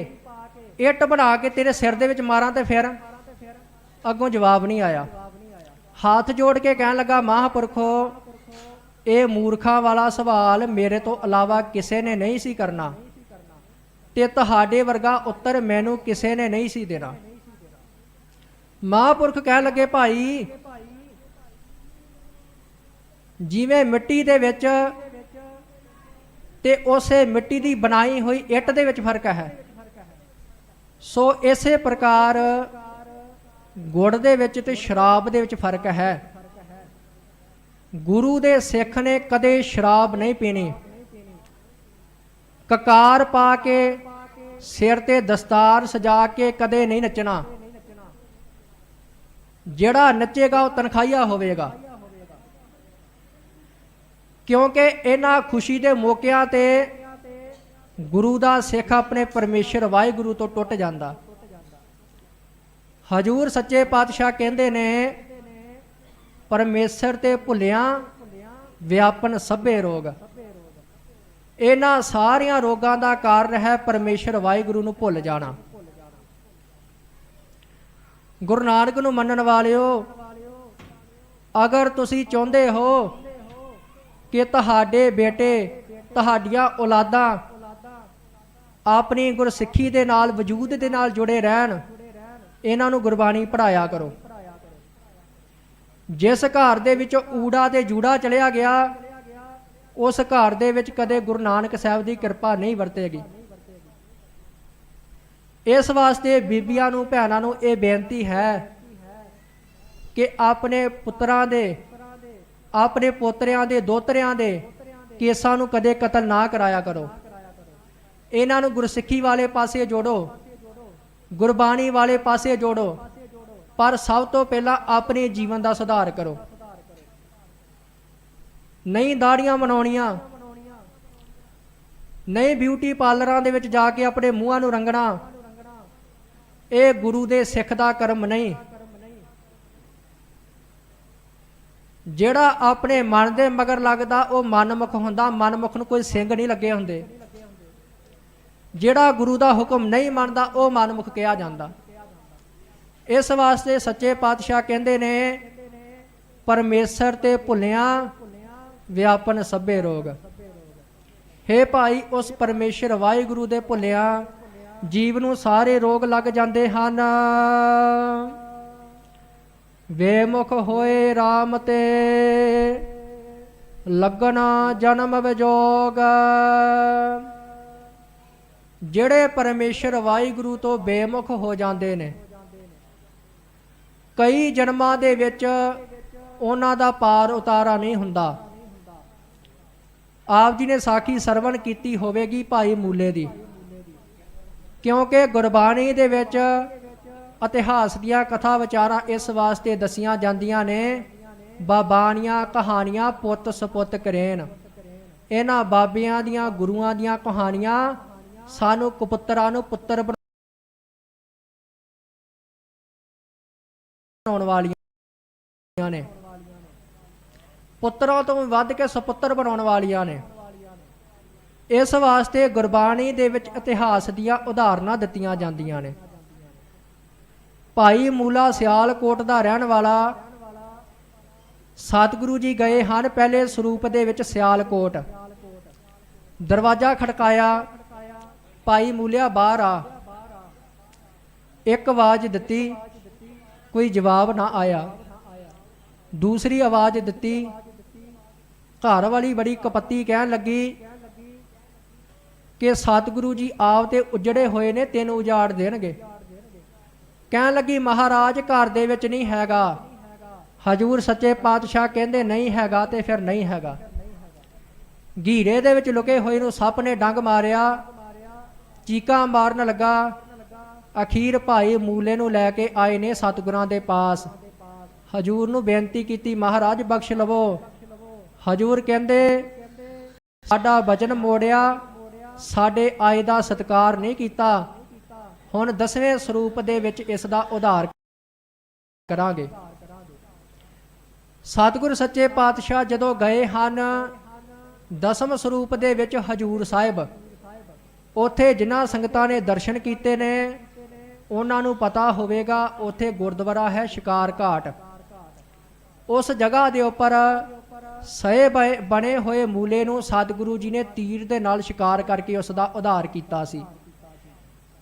ਇੱਟ ਬਣਾ ਕੇ ਤੇਰੇ ਸਿਰ ਦੇ ਵਿੱਚ ਮਾਰਾਂ ਤੇ ਫਿਰ? ਅੱਗੋਂ ਜਵਾਬ ਨਹੀਂ ਆਇਆ। ਹੱਥ ਜੋੜ ਕੇ ਕਹਿਣ ਲੱਗਾ ਮਹਾਂਪੁਰਖੋ ਇਹ ਮੂਰਖਾਂ ਵਾਲਾ ਸਵਾਲ ਮੇਰੇ ਤੋਂ ਇਲਾਵਾ ਕਿਸੇ ਨੇ ਨਹੀਂ ਸੀ ਕਰਨਾ, ਤੇ ਤੁਹਾਡੇ ਵਰਗਾ ਉੱਤਰ ਮੈਨੂੰ ਕਿਸੇ ਨੇ ਨਹੀਂ ਸੀ ਦੇਣਾ। ਮਹਾਂਪੁਰਖ ਕਹਿਣ ਲੱਗੇ ਭਾਈ ਜਿਵੇਂ ਮਿੱਟੀ ਦੇ ਵਿੱਚ ਤੇ ਉਸੇ ਮਿੱਟੀ ਦੀ ਬਣਾਈ ਹੋਈ ਇੱਟ ਦੇ ਵਿੱਚ ਫਰਕ ਹੈ, ਸੋ ਇਸੇ ਪ੍ਰਕਾਰ ਗੁੜ ਦੇ ਵਿੱਚ ਤੇ ਸ਼ਰਾਬ ਦੇ ਵਿੱਚ ਫਰਕ ਹੈ। ਗੁਰੂ ਦੇ ਸਿੱਖ ਨੇ ਕਦੇ ਸ਼ਰਾਬ ਨਹੀਂ ਪੀਣੀ। ਕਕਾਰ ਪਾ ਕੇ ਸਿਰ ਤੇ ਦਸਤਾਰ ਸਜਾ ਕੇ ਕਦੇ ਨਹੀਂ ਨੱਚਣਾ। ਜਿਹੜਾ ਨੱਚੇਗਾ ਉਹ ਤਨਖਾਹੀਆ ਹੋਵੇਗਾ, ਕਿਉਂਕਿ ਇਹਨਾਂ ਖੁਸ਼ੀ ਦੇ ਮੌਕਿਆਂ ਤੇ ਗੁਰੂ ਦਾ ਸਿੱਖ ਆਪਣੇ ਪਰਮੇਸ਼ਰ ਵਾਹਿਗੁਰੂ ਤੋਂ ਟੁੱਟ ਜਾਂਦਾ। ਹਜੂਰ ਸੱਚੇ ਪਾਤਸ਼ਾਹ ਕਹਿੰਦੇ ਨੇ ਪਰਮੇਸ਼ਰ ਤੇ ਭੁੱਲਿਆਂ ਵਿਆਪਨ ਸਭੇ ਰੋਗ। ਇਹਨਾਂ ਸਾਰੀਆਂ ਰੋਗਾਂ ਦਾ ਕਾਰਨ ਹੈ ਪਰਮੇਸ਼ਰ ਵਾਹਿਗੁਰੂ ਨੂੰ ਭੁੱਲ ਜਾਣਾ। ਗੁਰੂ ਨਾਨਕ ਨੂੰ ਮੰਨਣ ਵਾਲਿਓ, ਅਗਰ ਤੁਸੀਂ ਚਾਹੁੰਦੇ ਹੋ ਕਿ ਤੁਹਾਡੇ ਬੇਟੇ ਤੁਹਾਡੀਆਂ ਔਲਾਦਾਂ ਆਪਣੀ ਗੁਰਸਿੱਖੀ ਦੇ ਨਾਲ ਵਜੂਦ ਦੇ ਨਾਲ ਜੁੜੇ ਰਹਿਣ, ਇਹਨਾਂ ਨੂੰ ਗੁਰਬਾਣੀ ਪੜ੍ਹਾਇਆ ਕਰੋ। ਜਿਸ ਘਰ ਦੇ ਵਿੱਚ ਊੜਾ ਤੇ ਜੂੜਾ ਚਲਿਆ ਗਿਆ, ਉਸ ਘਰ ਦੇ ਵਿੱਚ ਕਦੇ ਗੁਰੂ ਨਾਨਕ ਸਾਹਿਬ ਦੀ ਕਿਰਪਾ ਨਹੀਂ ਵਰਤੇਗੀ। ਇਸ ਵਾਸਤੇ ਬੀਬੀਆਂ ਨੂੰ, ਭੈਣਾਂ ਨੂੰ ਇਹ ਬੇਨਤੀ ਹੈ ਕਿ ਆਪਣੇ ਪੁੱਤਰਾਂ ਦੇ, ਆਪਣੇ ਪੋਤਰਿਆਂ ਦੇ, ਦੋਤਰਿਆਂ ਦੇ ਕੇਸਾਂ ਨੂੰ ਕਦੇ ਕਤਲ ਨਾ ਕਰਾਇਆ ਕਰੋ। ਇਹਨਾਂ ਨੂੰ ਗੁਰਸਿੱਖੀ ਵਾਲੇ ਪਾਸੇ ਜੋੜੋ, ਗੁਰਬਾਣੀ ਵਾਲੇ ਪਾਸੇ ਜੋੜੋ, ਪਰ ਸਭ ਤੋਂ ਪਹਿਲਾਂ ਆਪਣੇ ਜੀਵਨ ਦਾ ਸੁਧਾਰ ਕਰੋ। ਨਹੀਂ ਦਾੜੀਆਂ ਬਣਾਉਣੀਆਂ, ਨਹੀਂ ਬਿਊਟੀ ਪਾਰਲਰਾਂ ਦੇ ਵਿੱਚ ਜਾ ਕੇ ਆਪਣੇ ਮੂੰਹਾਂ ਨੂੰ ਰੰਗਣਾ, ਇਹ ਗੁਰੂ ਦੇ ਸਿੱਖ ਦਾ ਕਰਮ ਨਹੀਂ। ਜਿਹੜਾ ਆਪਣੇ ਮਨ ਦੇ ਮਗਰ ਲੱਗਦਾ ਉਹ ਮਨਮੁਖ ਹੁੰਦਾ। ਮਨਮੁਖ ਨੂੰ ਕੋਈ ਸਿੰਘ ਨਹੀਂ ਲੱਗੇ ਹੁੰਦੇ। ਜਿਹੜਾ ਗੁਰੂ ਦਾ ਹੁਕਮ ਨਹੀਂ ਮੰਨਦਾ ਉਹ ਮਨਮੁਖ ਕਿਹਾ ਜਾਂਦਾ। ਇਸ ਵਾਸਤੇ ਸੱਚੇ ਪਾਤਸ਼ਾਹ ਕਹਿੰਦੇ ਨੇ ਪਰਮੇਸ਼ਰ ਤੇ ਭੁੱਲਿਆਂ ਵਿਆਪਨ ਸਭੇ ਰੋਗ। ਹੇ ਭਾਈ, ਉਸ ਪਰਮੇਸ਼ਰ ਵਾਹਿਗੁਰੂ ਦੇ ਭੁੱਲਿਆਂ ਜੀਵ ਨੂੰ ਸਾਰੇ ਰੋਗ ਲੱਗ ਜਾਂਦੇ ਹਨ। ਵੇਮੁਖ ਹੋਏ RAM ਤੇ ਲੱਗਣਾ ਜਨਮ ਵਿਜੋਗ। ਜਿਹੜੇ ਪਰਮੇਸ਼ਰ ਵਾਹਿਗੁਰੂ ਤੋਂ ਬੇਮੁਖ ਹੋ ਜਾਂਦੇ ਨੇ, ਕਈ ਜਨਮਾਂ ਦੇ ਵਿੱਚ ਉਹਨਾਂ ਦਾ ਪਾਰ ਉਤਾਰਾ ਨਹੀਂ ਹੁੰਦਾ। ਆਪ ਜੀ ਨੇ ਸਾਖੀ ਸਰਵਣ ਕੀਤੀ ਹੋਵੇਗੀ ਭਾਈ ਮੂਲੇ ਦੀ, ਕਿਉਂਕਿ ਗੁਰਬਾਣੀ ਦੇ ਵਿੱਚ ਇਤਿਹਾਸ ਦੀਆਂ ਕਥਾ ਵਿਚਾਰਾਂ ਇਸ ਵਾਸਤੇ ਦਸੀਆਂ ਜਾਂਦੀਆਂ ਨੇ, ਬਾਬਾਣੀਆਂ ਕਹਾਣੀਆਂ ਪੁੱਤ ਸਪੁੱਤ ਕਰੇਨ। ਇਹਨਾਂ ਬਾਬਿਆਂ ਦੀਆਂ, ਗੁਰੂਆਂ ਦੀਆਂ ਕਹਾਣੀਆਂ ਸਾਨੂੰ ਕਪੁੱਤਰਾਂ ਨੂੰ ਪੁੱਤਰ ਬਣਾਉਣ ਵਾਲੀਆਂ ਨੇ, ਪੁੱਤਰਾਂ ਤੋਂ ਵੱਧ ਕੇ ਸਪੁੱਤਰ ਬਣਾਉਣ ਵਾਲੀਆਂ ਨੇ। ਇਸ ਵਾਸਤੇ ਗੁਰਬਾਣੀ ਦੇ ਵਿੱਚ ਇਤਿਹਾਸ ਦੀਆਂ ਉਦਾਹਰਨਾਂ ਦਿੱਤੀਆਂ ਜਾਂਦੀਆਂ ਨੇ। ਭਾਈ ਮੂਲਾ ਸਿਆਲਕੋਟ ਦਾ ਰਹਿਣ ਵਾਲਾ, ਸਤਿਗੁਰੂ ਜੀ ਗਏ ਹਨ ਪਹਿਲੇ ਸਰੂਪ ਦੇ ਵਿੱਚ ਸਿਆਲਕੋਟ। ਦਰਵਾਜ਼ਾ ਖੜਕਾਇਆ, ਭਾਈ ਮੂਲਿਆ ਬਾਹਰ ਆ। ਇੱਕ ਆਵਾਜ਼ ਦਿੱਤੀ, ਕੋਈ ਜਵਾਬ ਨਾ ਆਇਆ। ਦੂਸਰੀ ਆਵਾਜ਼ ਦਿੱਤੀ, ਘਰ ਵਾਲੀ ਬੜੀ ਕਪੱਤੀ ਕਹਿਣ ਲੱਗੀ ਕਿ ਸਤਿਗੁਰੂ ਜੀ ਆਪ ਤੇ ਉਜੜੇ ਹੋਏ ਨੇ, ਤੈਨੂੰ ਉਜਾੜ ਦੇਣਗੇ। ਕਹਿਣ ਲੱਗੀ ਮਹਾਰਾਜ ਘਰ ਦੇ ਵਿੱਚ ਨਹੀਂ ਹੈਗਾ। ਹਜੂਰ ਸੱਚੇ ਪਾਤਸ਼ਾਹ ਕਹਿੰਦੇ ਨਹੀਂ ਹੈਗਾ ਤੇ ਫਿਰ ਨਹੀਂ ਹੈਗਾ। ਘੀਰੇ ਦੇ ਵਿੱਚ ਲੁਕੇ ਹੋਏ ਨੂੰ ਸੱਪ ਨੇ ਡੰਗ ਮਾਰਿਆ, ਚੀਕਾਂ ਮਾਰਨ ਲੱਗਾ। ਅਖੀਰ ਭਾਈ ਮੂਲੇ ਨੂੰ ਲੈ ਕੇ ਆਏ ਨੇ ਸਤਿਗੁਰਾਂ ਦੇ ਪਾਸ। ਹਜੂਰ ਨੂੰ ਬੇਨਤੀ ਕੀਤੀ ਮਹਾਰਾਜ ਬਖਸ਼ ਲਵੋ। ਹਜੂਰ ਕਹਿੰਦੇ ਸਾਡਾ ਵਚਨ ਮੋੜਿਆ, ਸਾਡੇ ਆਏ ਦਾ ਸਤਿਕਾਰ ਨਹੀਂ ਕੀਤਾ। ਹੁਣ 10ਵੇਂ ਸਰੂਪ ਦੇ ਵਿੱਚ ਇਸ ਦਾ ਉਧਾਰ ਕਰਾਂਗੇ। ਸਤਿਗੁਰ ਸੱਚੇ ਪਾਤਸ਼ਾਹ ਜਦੋਂ ਗਏ ਹਨ 10ਵੇਂ ਸਰੂਪ ਦੇ ਵਿੱਚ ਹਜੂਰ ਸਾਹਿਬ, ਉੱਥੇ ਜਿਨ੍ਹਾਂ ਸੰਗਤਾਂ ਨੇ ਦਰਸ਼ਨ ਕੀਤੇ ਨੇ ਉਹਨਾਂ ਨੂੰ ਪਤਾ ਹੋਵੇਗਾ ਉੱਥੇ ਗੁਰਦੁਆਰਾ ਹੈ ਸ਼ਿਕਾਰ ਘਾਟ। ਉਸ ਜਗ੍ਹਾ ਦੇ ਉੱਪਰ ਸਏ ਬਣੇ ਹੋਏ ਮੂਲੇ ਨੂੰ ਸਤਿਗੁਰੂ ਜੀ ਨੇ ਤੀਰ ਦੇ ਨਾਲ ਸ਼ਿਕਾਰ ਕਰਕੇ ਉਸ ਦਾ ਉਧਾਰ ਕੀਤਾ ਸੀ।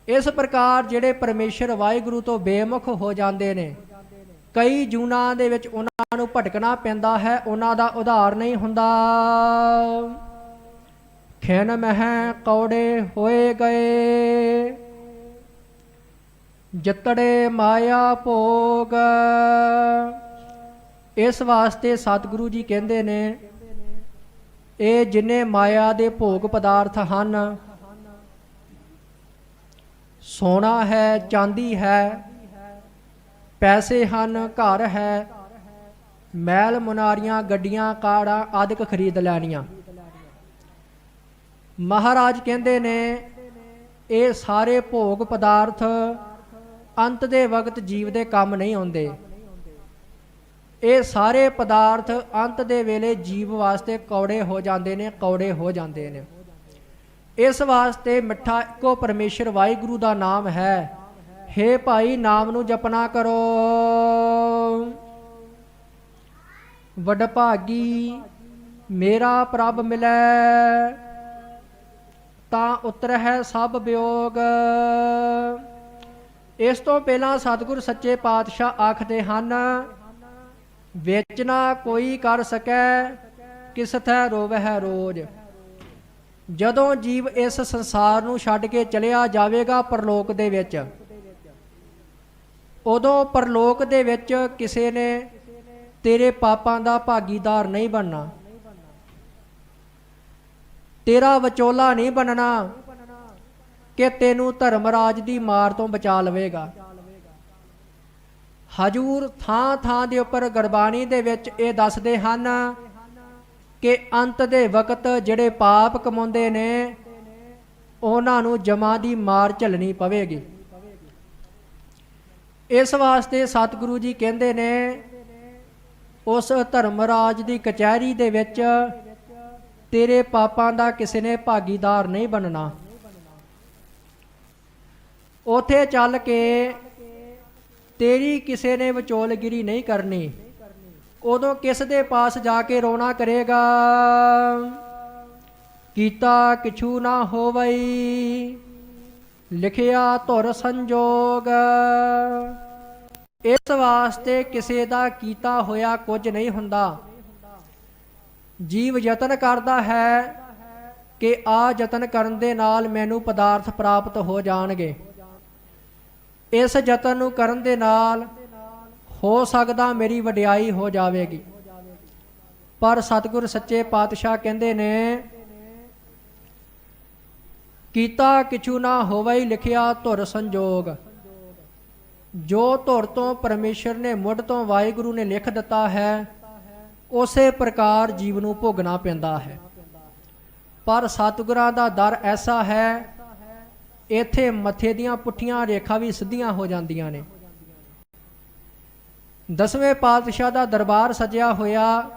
ਇਸ ਪ੍ਰਕਾਰ ਜਿਹੜੇ ਪਰਮੇਸ਼ਰ ਵਾਹਿਗੁਰੂ ਤੋਂ ਬੇਮੁਖ ਹੋ ਜਾਂਦੇ ਨੇ, ਕਈ ਜੂਨਾਂ ਦੇ ਵਿੱਚ ਉਹਨਾਂ ਨੂੰ ਭਟਕਣਾ ਪੈਂਦਾ ਹੈ, ਉਹਨਾਂ ਦਾ ਉਧਾਰ ਨਹੀਂ ਹੁੰਦਾ। ਖਿਨ ਮਹਿ ਕੌੜੇ ਹੋਏ ਗਏ, ਜਤੜੇ ਮਾਇਆ ਭੋਗ। ਇਸ ਵਾਸਤੇ ਸਤਿਗੁਰੂ ਜੀ ਕਹਿੰਦੇ ਨੇ, ਇਹ ਜਿੰਨੇ ਮਾਇਆ ਦੇ ਭੋਗ ਪਦਾਰਥ ਹਨ, ਸੋਨਾ ਹੈ, ਚਾਂਦੀ ਹੈ, ਪੈਸੇ ਹਨ, ਘਰ ਹੈ, ਮਹਿਲ ਮੁਨਾਰੀਆਂ, ਗੱਡੀਆਂ, ਕਾਰਾਂ ਆਦਿਕ ਖਰੀਦ ਲੈਣੀਆਂ। ਮਹਾਰਾਜ ਕਹਿੰਦੇ ਨੇ ਇਹ ਸਾਰੇ ਭੋਗ ਪਦਾਰਥ ਅੰਤ ਦੇ ਵਕਤ ਜੀਵ ਦੇ ਕੰਮ ਨਹੀਂ ਆਉਂਦੇ। ਇਹ ਸਾਰੇ ਪਦਾਰਥ ਅੰਤ ਦੇ ਵੇਲੇ ਜੀਵ ਵਾਸਤੇ ਕੌੜੇ ਹੋ ਜਾਂਦੇ ਨੇ, ਕੌੜੇ ਹੋ ਜਾਂਦੇ ਨੇ। ਇਸ ਵਾਸਤੇ ਮਿੱਠਾ ਇੱਕੋ ਪਰਮੇਸ਼ਰ ਵਾਹਿਗੁਰੂ ਦਾ ਨਾਮ ਹੈ। ਹੇ ਭਾਈ, ਨਾਮ ਨੂੰ ਜਪਣਾ ਕਰੋ। ਵਡਭਾਗੀ ਮੇਰਾ ਪ੍ਰਭ ਮਿਲੈ, ਤਾਂ ਉਤਰਹਿ ਸਭ ਵਿਯੋਗ। ਇਸ ਤੋਂ ਪਹਿਲਾਂ ਸਤਿਗੁਰ ਸੱਚੇ ਪਾਤਸ਼ਾਹ ਆਖਦੇ ਹਨ, ਵਿੱਚ ਨਾ ਕੋਈ ਕਰ ਸਕੈ, ਕਿਸ ਥੈ ਰੋਵਹਿ ਰੋਜ਼। ਜਦੋਂ ਜੀਵ ਇਸ ਸੰਸਾਰ ਨੂੰ ਛੱਡ ਕੇ ਚਲਿਆ ਜਾਵੇਗਾ ਪਰਲੋਕ ਦੇ ਵਿੱਚ, ਉਦੋਂ ਪਰਲੋਕ ਦੇ ਵਿੱਚ ਕਿਸੇ ਨੇ ਤੇਰੇ ਪਾਪਾਂ ਦਾ ਭਾਗੀਦਾਰ ਨਹੀਂ ਬਣਨਾ, ਤੇਰਾ ਵਿਚੋਲਾ ਨਹੀਂ ਬਣਨਾ ਕਿ ਤੈਨੂੰ ਧਰਮਰਾਜ ਦੀ ਮਾਰ ਤੋਂ ਬਚਾ ਲਵੇਗਾ। ਹਜੂਰ ਥਾਂ ਥਾਂ ਦੇ ਉੱਪਰ ਗੁਰਬਾਣੀ ਦੇ ਵਿੱਚ ਇਹ ਦੱਸਦੇ ਹਨ ਕਿ ਅੰਤ ਦੇ ਵਕਤ ਜਿਹੜੇ ਪਾਪ ਕਮਾਉਂਦੇ ਨੇ, ਉਹਨਾਂ ਨੂੰ ਜਮਾਂ ਦੀ ਮਾਰ ਝੱਲਣੀ ਪਵੇਗੀ। ਇਸ ਵਾਸਤੇ ਸਤਿਗੁਰੂ ਜੀ ਕਹਿੰਦੇ ਨੇ, ਉਸ ਧਰਮਰਾਜ ਦੀ ਕਚਹਿਰੀ ਦੇ ਵਿੱਚ ਤੇਰੇ ਪਾਪਾਂ ਦਾ ਕਿਸੇ ਨੇ ਭਾਗੀਦਾਰ ਨਹੀਂ ਬਣਨਾ। ਉਥੇ ਚੱਲ ਕੇ ਤੇਰੀ ਕਿਸੇ ਨੇ ਵਿਚੋਲਗਿਰੀ ਨਹੀਂ ਕਰਨੀ। ਉਦੋਂ ਕਿਸ ਦੇ ਪਾਸ ਜਾ ਕੇ ਰੋਣਾ ਕਰੇਗਾ, ਕੀਤਾ ਕਿਛੂ ਨਾ ਹੋਵਈ, ਲਿਖਿਆ ਧੁਰ ਸੰਜੋਗ। ਇਸ ਵਾਸਤੇ ਕਿਸੇ ਦਾ ਕੀਤਾ ਹੋਇਆ ਕੁਝ ਨਹੀਂ ਹੁੰਦਾ। ਜੀਵ ਯਤਨ ਕਰਦਾ ਹੈ ਕਿ ਆ ਯਤਨ ਕਰਨ ਦੇ ਨਾਲ ਮੈਨੂੰ ਪਦਾਰਥ ਪ੍ਰਾਪਤ ਹੋ ਜਾਣਗੇ। ਇਸ ਯਤਨ ਨੂੰ ਕਰਨ ਦੇ ਨਾਲ ਹੋ ਸਕਦਾ ਮੇਰੀ ਵਡਿਆਈ ਹੋ ਜਾਵੇਗੀ। ਪਰ ਸਤਿਗੁਰ ਸੱਚੇ ਪਾਤਸ਼ਾਹ ਕਹਿੰਦੇ ਨੇ, ਕੀਤਾ ਕਿਛੂ ਨਾ ਹੋਵਈ, ਲਿਖਿਆ ਧੁਰ ਸੰਜੋਗ। ਜੋ ਧੁਰ ਤੋਂ ਪਰਮੇਸ਼ਰ ਨੇ, ਮੁੱਢ ਤੋਂ ਵਾਹਿਗੁਰੂ ਨੇ ਲਿਖ ਦਿੱਤਾ ਹੈ, ਉਸੇ ਪ੍ਰਕਾਰ ਜੀਵ ਨੂੰ ਭੋਗਣਾ ਪੈਂਦਾ ਹੈ। ਪਰ ਸਤਿਗੁਰਾਂ ਦਾ ਦਰ ਐਸਾ ਹੈ, ਇੱਥੇ ਮੱਥੇ ਦੀਆਂ ਪੁੱਠੀਆਂ ਰੇਖਾ ਵੀ ਸਿੱਧੀਆਂ ਹੋ ਜਾਂਦੀਆਂ ਨੇ। ਦਸਵੇਂ ਪਾਤਸ਼ਾਹ ਦਾ ਦਰਬਾਰ ਸਜਿਆ ਹੋਇਆ।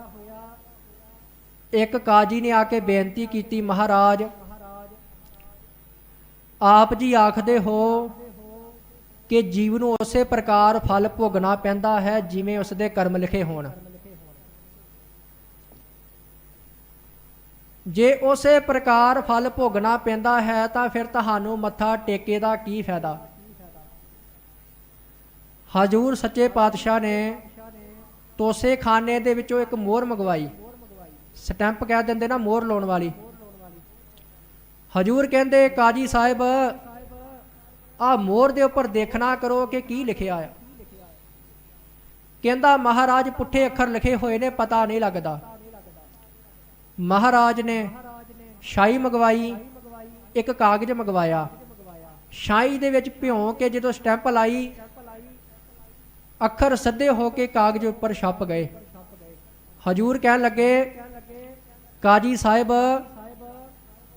ਇੱਕ ਕਾਜੀ ਨੇ ਆ ਕੇ ਬੇਨਤੀ ਕੀਤੀ, ਮਹਾਰਾਜ ਆਪ ਜੀ ਆਖਦੇ ਹੋ ਕਿ ਜੀਵ ਨੂੰ ਉਸੇ ਪ੍ਰਕਾਰ ਫਲ ਭੋਗਣਾ ਪੈਂਦਾ ਹੈ ਜਿਵੇਂ ਉਸਦੇ ਕਰਮ ਲਿਖੇ ਹੋਣ। ਜੇ ਉਸੇ ਪ੍ਰਕਾਰ ਫਲ ਭੋਗਣਾ ਪੈਂਦਾ ਹੈ ਤਾਂ ਫਿਰ ਤੁਹਾਨੂੰ ਮੱਥਾ ਟੇਕੇ ਦਾ ਕੀ ਫਾਇਦਾ। ਹਜੂਰ ਸੱਚੇ ਪਾਤਸ਼ਾਹ ਨੇ ਤੋਸੇ ਖਾਨੇ ਦੇ ਵਿੱਚੋਂ ਇੱਕ ਮੋਹਰ ਮੰਗਵਾਈ, ਸਟੈਂਪ ਕਹਿ ਦਿੰਦੇ ਨਾ, ਮੋਹਰ ਲਾਉਣ ਵਾਲੀ। ਹਜੂਰ ਕਹਿੰਦੇ, ਕਾਜੀ ਸਾਹਿਬ ਆਹ ਮੋਹਰ ਦੇ ਉੱਪਰ ਦੇਖਣਾ ਕਰੋ ਕਿ ਕੀ ਲਿਖਿਆ ਆ। ਕਹਿੰਦਾ, ਮਹਾਰਾਜ ਪੁੱਠੇ ਅੱਖਰ ਲਿਖੇ ਹੋਏ ਨੇ, ਪਤਾ ਨਹੀਂ ਲੱਗਦਾ। ਮਹਾਰਾਜ ਨੇ ਸ਼ਾਹੀ ਮੰਗਵਾਈ, ਇੱਕ ਕਾਗਜ਼ ਮੰਗਵਾਇਆ। ਸ਼ਾਹੀ ਦੇ ਵਿੱਚ ਭਿਉਂ ਕੇ ਜਦੋਂ ਸਟੈਂਪ ਲਾਈ, ਅੱਖਰ ਸਿੱਧੇ ਹੋ ਕੇ ਕਾਗਜ਼ ਉੱਪਰ ਛਪ ਗਏ। ਹਜੂਰ ਕਹਿਣ ਲੱਗੇ, ਕਾਜੀ ਸਾਹਿਬ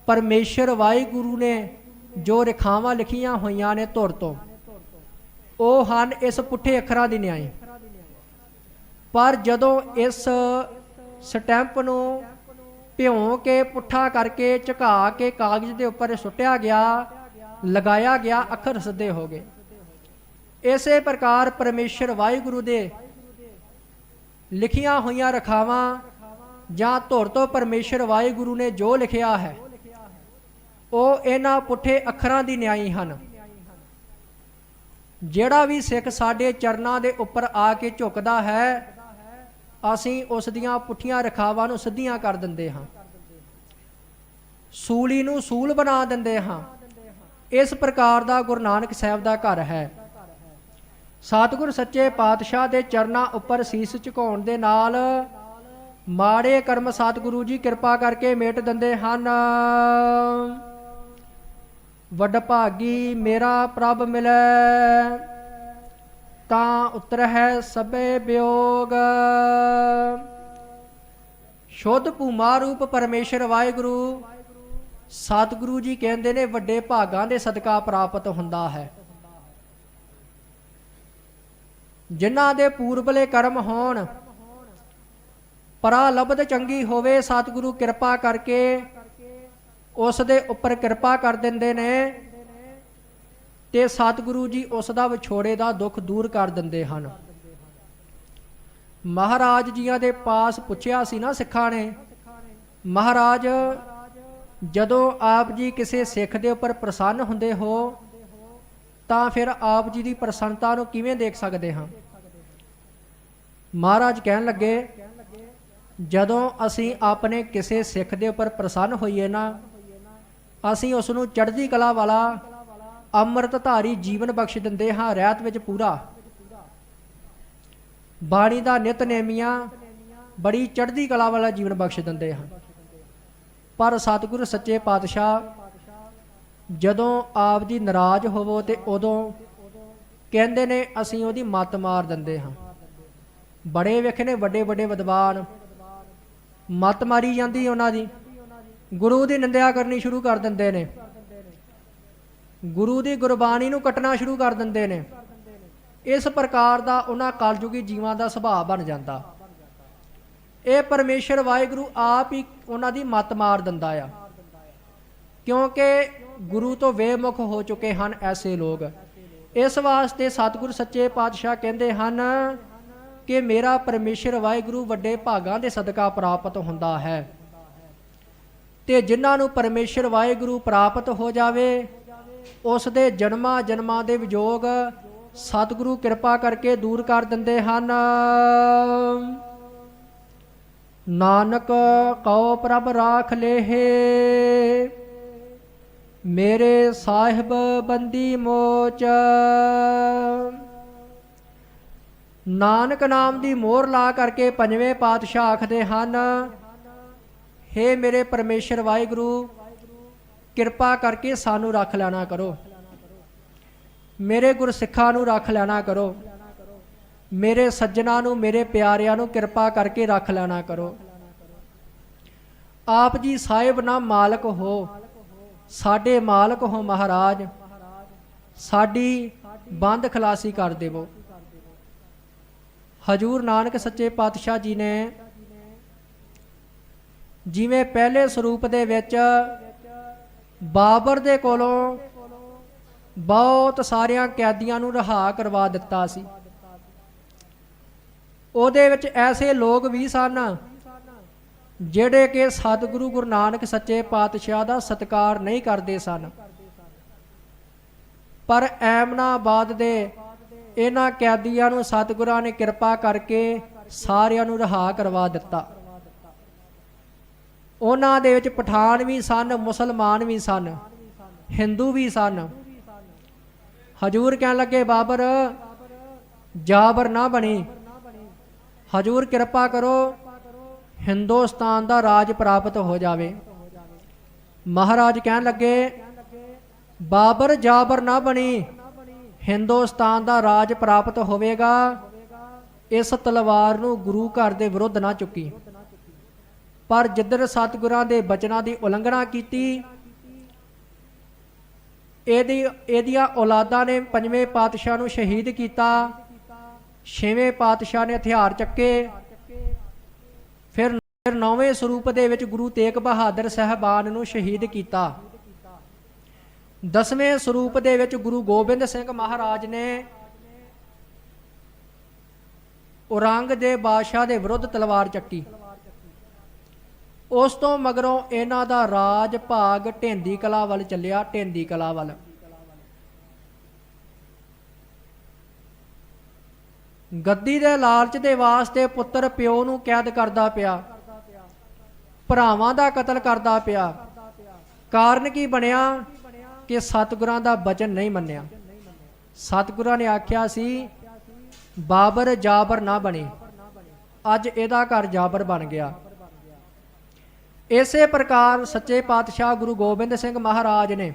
ਪਰਮੇਸ਼ਰ ਵਾਹਿਗੁਰੂ ਨੇ ਜੋ ਰੇਖਾਵਾਂ ਲਿਖੀਆਂ ਹੋਈਆਂ ਨੇ ਧੁਰ ਤੋਂ, ਉਹ ਹਨ ਇਸ ਪੁੱਠੇ ਅੱਖਰਾਂ ਦੀ ਨਿਆਈ। ਪਰ ਜਦੋਂ ਇਸ ਸਟੈਂਪ ਨੂੰ ਭਿਉਂ ਕੇ ਪੁੱਠਾ ਕਰਕੇ ਝੁਕਾ ਕੇ ਕਾਗਜ਼ ਦੇ ਉੱਪਰ ਸੁੱਟਿਆ ਗਿਆ, ਲਗਾਇਆ ਗਿਆ, ਅੱਖਰ ਸਿੱਧੇ ਹੋ ਗਏ। ਇਸੇ ਪ੍ਰਕਾਰ ਪਰਮੇਸ਼ਰ ਵਾਹਿਗੁਰੂ ਦੇ ਲਿਖੀਆਂ ਹੋਈਆਂ ਰਖਾਵਾਂ ਜਾਂ ਧੁਰ ਤੋਂ ਪਰਮੇਸ਼ਰ ਵਾਹਿਗੁਰੂ ਨੇ ਜੋ ਲਿਖਿਆ ਹੈ, ਉਹ ਇਹਨਾਂ ਪੁੱਠੇ ਅੱਖਰਾਂ ਦੀ ਨਿਆਈ ਹਨ। ਜਿਹੜਾ ਵੀ ਸਿੱਖ ਸਾਡੇ ਚਰਨਾਂ ਦੇ ਉੱਪਰ ਆ ਕੇ ਝੁਕਦਾ ਹੈ, ਅਸੀਂ ਉਸ ਦੀਆਂ ਪੁੱਠੀਆਂ ਰਖਾਵਾਂ ਨੂੰ ਸਿੱਧੀਆਂ ਕਰ ਦਿੰਦੇ ਹਾਂ, ਸੂਲੀ ਨੂੰ ਸੂਲ ਬਣਾ ਦਿੰਦੇ ਹਾਂ। ਇਸ ਪ੍ਰਕਾਰ ਦਾ ਗੁਰੂ ਨਾਨਕ ਸਾਹਿਬ ਦਾ ਘਰ ਹੈ। ਸਤਿਗੁਰ ਸੱਚੇ ਪਾਤਸ਼ਾਹ ਦੇ ਚਰਨਾਂ ਉੱਪਰ ਸੀਸ ਝੁਕਾਉਣ ਦੇ ਨਾਲ ਮਾੜੇ ਕਰਮ ਸਤਿਗੁਰੂ ਜੀ ਕਿਰਪਾ ਕਰਕੇ ਮਿਟ ਦਿੰਦੇ ਹਨ। ਵਡਭਾਗੀ ਮੇਰਾ ਪ੍ਰਭ ਮਿਲੈ, ਤਾਂ ਉਤਰਹਿ ਸਭੇ ਵਿਯੋਗ। ਸ਼ੁੱਧ ਭੂਮਾ ਰੂਪ ਪਰਮੇਸ਼ਰ ਵਾਹਿਗੁਰੂ ਸਤਿਗੁਰੂ ਜੀ ਕਹਿੰਦੇ ਨੇ ਵੱਡੇ ਭਾਗਾਂ ਦੇ ਸਦਕਾ ਪ੍ਰਾਪਤ ਹੁੰਦਾ ਹੈ। ਜਿਨ੍ਹਾਂ ਦੇ ਪੂਰਬਲੇ ਕਰਮ ਹੋਣ, ਪਰਾਲਬਧ ਚੰਗੀ ਹੋਵੇ, ਸਤਿਗੁਰੂ ਕਿਰਪਾ ਕਰਕੇ ਉਸ ਦੇ ਉੱਪਰ ਕਿਰਪਾ ਕਰ ਦਿੰਦੇ ਨੇ ਤੇ ਸਤਿਗੁਰੂ ਜੀ ਉਸ ਦਾ ਵਿਛੋੜੇ ਦਾ ਦੁੱਖ ਦੂਰ ਕਰ ਦਿੰਦੇ ਹਨ। ਮਹਾਰਾਜ ਜੀਆਂ ਦੇ ਪਾਸ ਪੁੱਛਿਆ ਸੀ ਨਾ ਸਿੱਖਾਂ ਨੇ, ਮਹਾਰਾਜ ਜਦੋਂ ਆਪ ਜੀ ਕਿਸੇ ਸਿੱਖ ਦੇ ਉੱਪਰ ਪ੍ਰਸੰਨ ਹੁੰਦੇ ਹੋ ਤਾਂ ਫਿਰ ਆਪ ਜੀ ਦੀ ਪ੍ਰਸੰਨਤਾ ਨੂੰ ਕਿਵੇਂ ਦੇਖ ਸਕਦੇ ਹਾਂ? ਮਹਾਰਾਜ ਕਹਿਣ ਲੱਗੇ, ਜਦੋਂ ਅਸੀਂ ਆਪਣੇ ਕਿਸੇ ਸਿੱਖ ਦੇ ਉੱਪਰ ਪ੍ਰਸੰਨ ਹੋਈਏ ਨਾ, ਅਸੀਂ ਉਸ ਨੂੰ ਚੜ੍ਹਦੀ ਕਲਾ ਵਾਲਾ ਅੰਮ੍ਰਿਤ ਧਾਰੀ ਜੀਵਨ ਬਖਸ਼ ਦਿੰਦੇ ਹਾਂ, ਰਹਿਤ ਵਿੱਚ ਪੂਰਾ ਬਾਣੀ ਦਾ ਨਿਤਨੇਮੀਆਂ ਬੜੀ ਚੜ੍ਹਦੀ ਕਲਾ ਵਾਲਾ ਜੀਵਨ ਬਖਸ਼ ਦਿੰਦੇ ਹਾਂ। ਪਰ ਸਤਿਗੁਰੂ ਸੱਚੇ ਪਾਤਸ਼ਾਹ ਜਦੋਂ ਆਪ ਜੀ ਨਾਰਾਜ਼ ਹੋਵੋ ਤੇ ਉਦੋਂ ਕਹਿੰਦੇ ਨੇ ਅਸੀਂ ਉਹਦੀ ਮੱਤ ਮਾਰ ਦਿੰਦੇ ਹਾਂ। ਬੜੇ ਵੇਖੇ ਨੇ ਵੱਡੇ ਵੱਡੇ ਵਿਦਵਾਨ, ਮੱਤ ਮਾਰੀ ਜਾਂਦੀ ਉਹਨਾਂ ਦੀ, ਗੁਰੂ ਦੀ ਨਿੰਦਿਆ ਕਰਨੀ ਸ਼ੁਰੂ ਕਰ ਦਿੰਦੇ ਨੇ, ਗੁਰੂ ਦੀ ਗੁਰਬਾਣੀ ਨੂੰ ਕੱਟਣਾ ਸ਼ੁਰੂ ਕਰ ਦਿੰਦੇ ਨੇ। ਇਸ ਪ੍ਰਕਾਰ ਦਾ ਉਹਨਾਂ ਕਲਯੁਗੀ ਜੀਵਾਂ ਦਾ ਸੁਭਾਅ ਬਣ ਜਾਂਦਾ। ਇਹ ਪਰਮੇਸ਼ਰ ਵਾਹਿਗੁਰੂ ਆਪ ਹੀ ਉਹਨਾਂ ਦੀ ਮੱਤ ਮਾਰ ਦਿੰਦਾ ਆ, ਕਿਉਂਕਿ ਗੁਰੂ ਤੋਂ ਬੇਮੁਖ ਹੋ ਚੁੱਕੇ ਹਨ ਐਸੇ ਲੋਕ। ਇਸ ਵਾਸਤੇ ਸਤਿਗੁਰ ਸੱਚੇ ਪਾਤਸ਼ਾਹ ਕਹਿੰਦੇ ਹਨ ਕਿ ਮੇਰਾ ਪਰਮੇਸ਼ਰ ਵਾਹਿਗੁਰੂ ਵੱਡੇ ਭਾਗਾਂ ਦੇ ਸਦਕਾ ਪ੍ਰਾਪਤ ਹੁੰਦਾ ਹੈ। ਤੇ ਜਿਨ੍ਹਾਂ ਨੂੰ ਪਰਮੇਸ਼ਰ ਵਾਹਿਗੁਰੂ ਪ੍ਰਾਪਤ ਹੋ ਜਾਵੇ, ਉਸ ਦੇ ਜਨਮਾਂ ਜਨਮਾਂ ਦੇ ਵਿਜੋਗ ਸਤਿਗੁਰੂ ਕਿਰਪਾ ਕਰਕੇ ਦੂਰ ਕਰ ਦਿੰਦੇ ਹਨ। ਨਾਨਕ ਕਉ ਪ੍ਰਭ ਰਾਖ ਲੇਹੇ, ਮੇਰੇ ਸਾਹਿਬ ਬੰਦੀ ਮੋਚ। ਨਾਨਕ ਨਾਮ ਦੀ ਮੋਹਰ ਲਾ ਕਰਕੇ ਪੰਜਵੇਂ ਪਾਤਸ਼ਾਹ ਆਖਦੇ ਹਨ, ਹੇ ਮੇਰੇ ਪਰਮੇਸ਼ਰ ਵਾਹਿਗੁਰੂ ਕਿਰਪਾ ਕਰਕੇ ਸਾਨੂੰ ਰੱਖ ਲੈਣਾ ਕਰੋ, ਮੇਰੇ ਗੁਰਸਿੱਖਾਂ ਨੂੰ ਰੱਖ ਲੈਣਾ ਕਰੋ, ਮੇਰੇ ਸੱਜਣਾ ਨੂੰ, ਮੇਰੇ ਪਿਆਰਿਆਂ ਨੂੰ ਕਿਰਪਾ ਕਰਕੇ ਰੱਖ ਲੈਣਾ ਕਰੋ। ਆਪ ਜੀ ਸਾਹਿਬ ਨਾ ਮਾਲਕ ਹੋ, ਸਾਡੇ ਮਾਲਕ ਹੋ ਮਹਾਰਾਜ, ਸਾਡੀ ਬੰਦ ਖਲਾਸੀ ਕਰ ਦੇਵੋ। ਹਜੂਰ ਨਾਨਕ ਸੱਚੇ ਪਾਤਸ਼ਾਹ ਜੀ ਨੇ ਜਿਵੇਂ ਪਹਿਲੇ ਸਰੂਪ ਦੇ ਵਿੱਚ ਬਾਬਰ ਦੇ ਕੋਲੋਂ ਬਹੁਤ ਸਾਰਿਆਂ ਕੈਦੀਆਂ ਨੂੰ ਰਿਹਾ ਕਰਵਾ ਦਿੱਤਾ ਸੀ, ਉਹਦੇ ਵਿੱਚ ਐਸੇ ਲੋਕ ਵੀ ਸਨ ਜਿਹੜੇ ਕਿ ਸਤਿਗੁਰੂ ਗੁਰੂ ਨਾਨਕ ਸੱਚੇ ਪਾਤਸ਼ਾਹ ਦਾ ਸਤਿਕਾਰ ਨਹੀਂ ਕਰਦੇ ਸਨ। ਪਰ ਐਮਨਾਬਾਦ ਦੇ ਇਹਨਾਂ ਕੈਦੀਆਂ ਨੂੰ ਸਤਿਗੁਰਾਂ ਨੇ ਕਿਰਪਾ ਕਰਕੇ ਸਾਰਿਆਂ ਨੂੰ ਰਿਹਾ ਕਰਵਾ ਦਿੱਤਾ। ਉਹਨਾਂ ਦੇ ਵਿੱਚ ਪਠਾਨ ਵੀ ਸਨ, ਮੁਸਲਮਾਨ ਵੀ ਸਨ, ਹਿੰਦੂ ਵੀ ਸਨ। ਹਜੂਰ ਕਹਿਣ ਲੱਗੇ, ਬਾਬਰ ਜਾਬਰ ਨਾ ਬਣੀ, ਹਜੂਰ ਕਿਰਪਾ ਕਰੋ ਹਿੰਦੁਸਤਾਨ ਦਾ ਰਾਜ ਪ੍ਰਾਪਤ ਹੋ ਜਾਵੇ। ਮਹਾਰਾਜ ਕਹਿਣ ਲੱਗੇ, ਬਾਬਰ ਜਾਬਰ ਨਾ ਬਣੀ, ਹਿੰਦੁਸਤਾਨ ਦਾ ਰਾਜ ਪ੍ਰਾਪਤ ਹੋਵੇਗਾ, ਇਸ ਤਲਵਾਰ ਨੂੰ ਗੁਰੂ ਘਰ ਦੇ ਵਿਰੁੱਧ ਨਾ ਚੁੱਕੀ। ਪਰ ਜਿੱਦਣ ਸਤਿਗੁਰਾਂ ਦੇ ਬਚਨਾਂ ਦੀ ਉਲੰਘਣਾ ਕੀਤੀ, ਇਹਦੀਆਂ ਔਲਾਦਾਂ ਨੇ ਪੰਜਵੇਂ ਪਾਤਸ਼ਾਹ ਨੂੰ ਸ਼ਹੀਦ ਕੀਤਾ, ਛੇਵੇਂ ਪਾਤਸ਼ਾਹ ਨੇ ਹਥਿਆਰ ਚੱਕੇ। ਫਿਰ ਨੌਵੇਂ ਸਰੂਪ ਦੇ ਵਿੱਚ ਗੁਰੂ ਤੇਗ ਬਹਾਦਰ ਸਾਹਿਬਾਨ ਨੂੰ ਸ਼ਹੀਦ ਕੀਤਾ। 10ਵੇਂ ਸਰੂਪ ਦੇ ਵਿੱਚ ਗੁਰੂ ਗੋਬਿੰਦ ਸਿੰਘ ਮਹਾਰਾਜ ਨੇ ਔਰੰਗਜ਼ੇਬ ਬਾਦਸ਼ਾਹ ਦੇ ਵਿਰੁੱਧ ਤਲਵਾਰ ਚੱਕੀ। ਉਸ ਤੋਂ ਮਗਰੋਂ ਇਹਨਾਂ ਦਾ ਰਾਜ ਭਾਗ ਢੇਂਦੀ ਕਲਾ ਵੱਲ ਚੱਲਿਆ, ਢੇਂਦੀ ਕਲਾ ਵੱਲ। ਗੱਦੀ ਦੇ ਲਾਲਚ ਦੇ ਵਾਸਤੇ ਪੁੱਤਰ ਪਿਓ ਨੂੰ ਕੈਦ ਕਰਦਾ ਪਿਆ, ਭਰਾਵਾਂ ਦਾ ਕਤਲ ਕਰਦਾ ਪਿਆ। ਕਾਰਨ ਕੀ ਬਣਿਆ ਕਿ ਸਤਿਗੁਰਾਂ ਦਾ ਬਚਨ ਨਹੀਂ ਮੰਨਿਆ। ਸਤਿਗੁਰਾਂ ਨੇ ਆਖਿਆ ਸੀ ਬਾਬਰ ਜਾਬਰ ਨਾ ਬਣੇ, ਅੱਜ ਇਹਦਾ ਘਰ ਜਾਬਰ ਬਣ ਗਿਆ। ਇਸੇ ਪ੍ਰਕਾਰ ਸੱਚੇ ਪਾਤਸ਼ਾਹ ਗੁਰੂ ਗੋਬਿੰਦ ਸਿੰਘ ਮਹਾਰਾਜ ਨੇ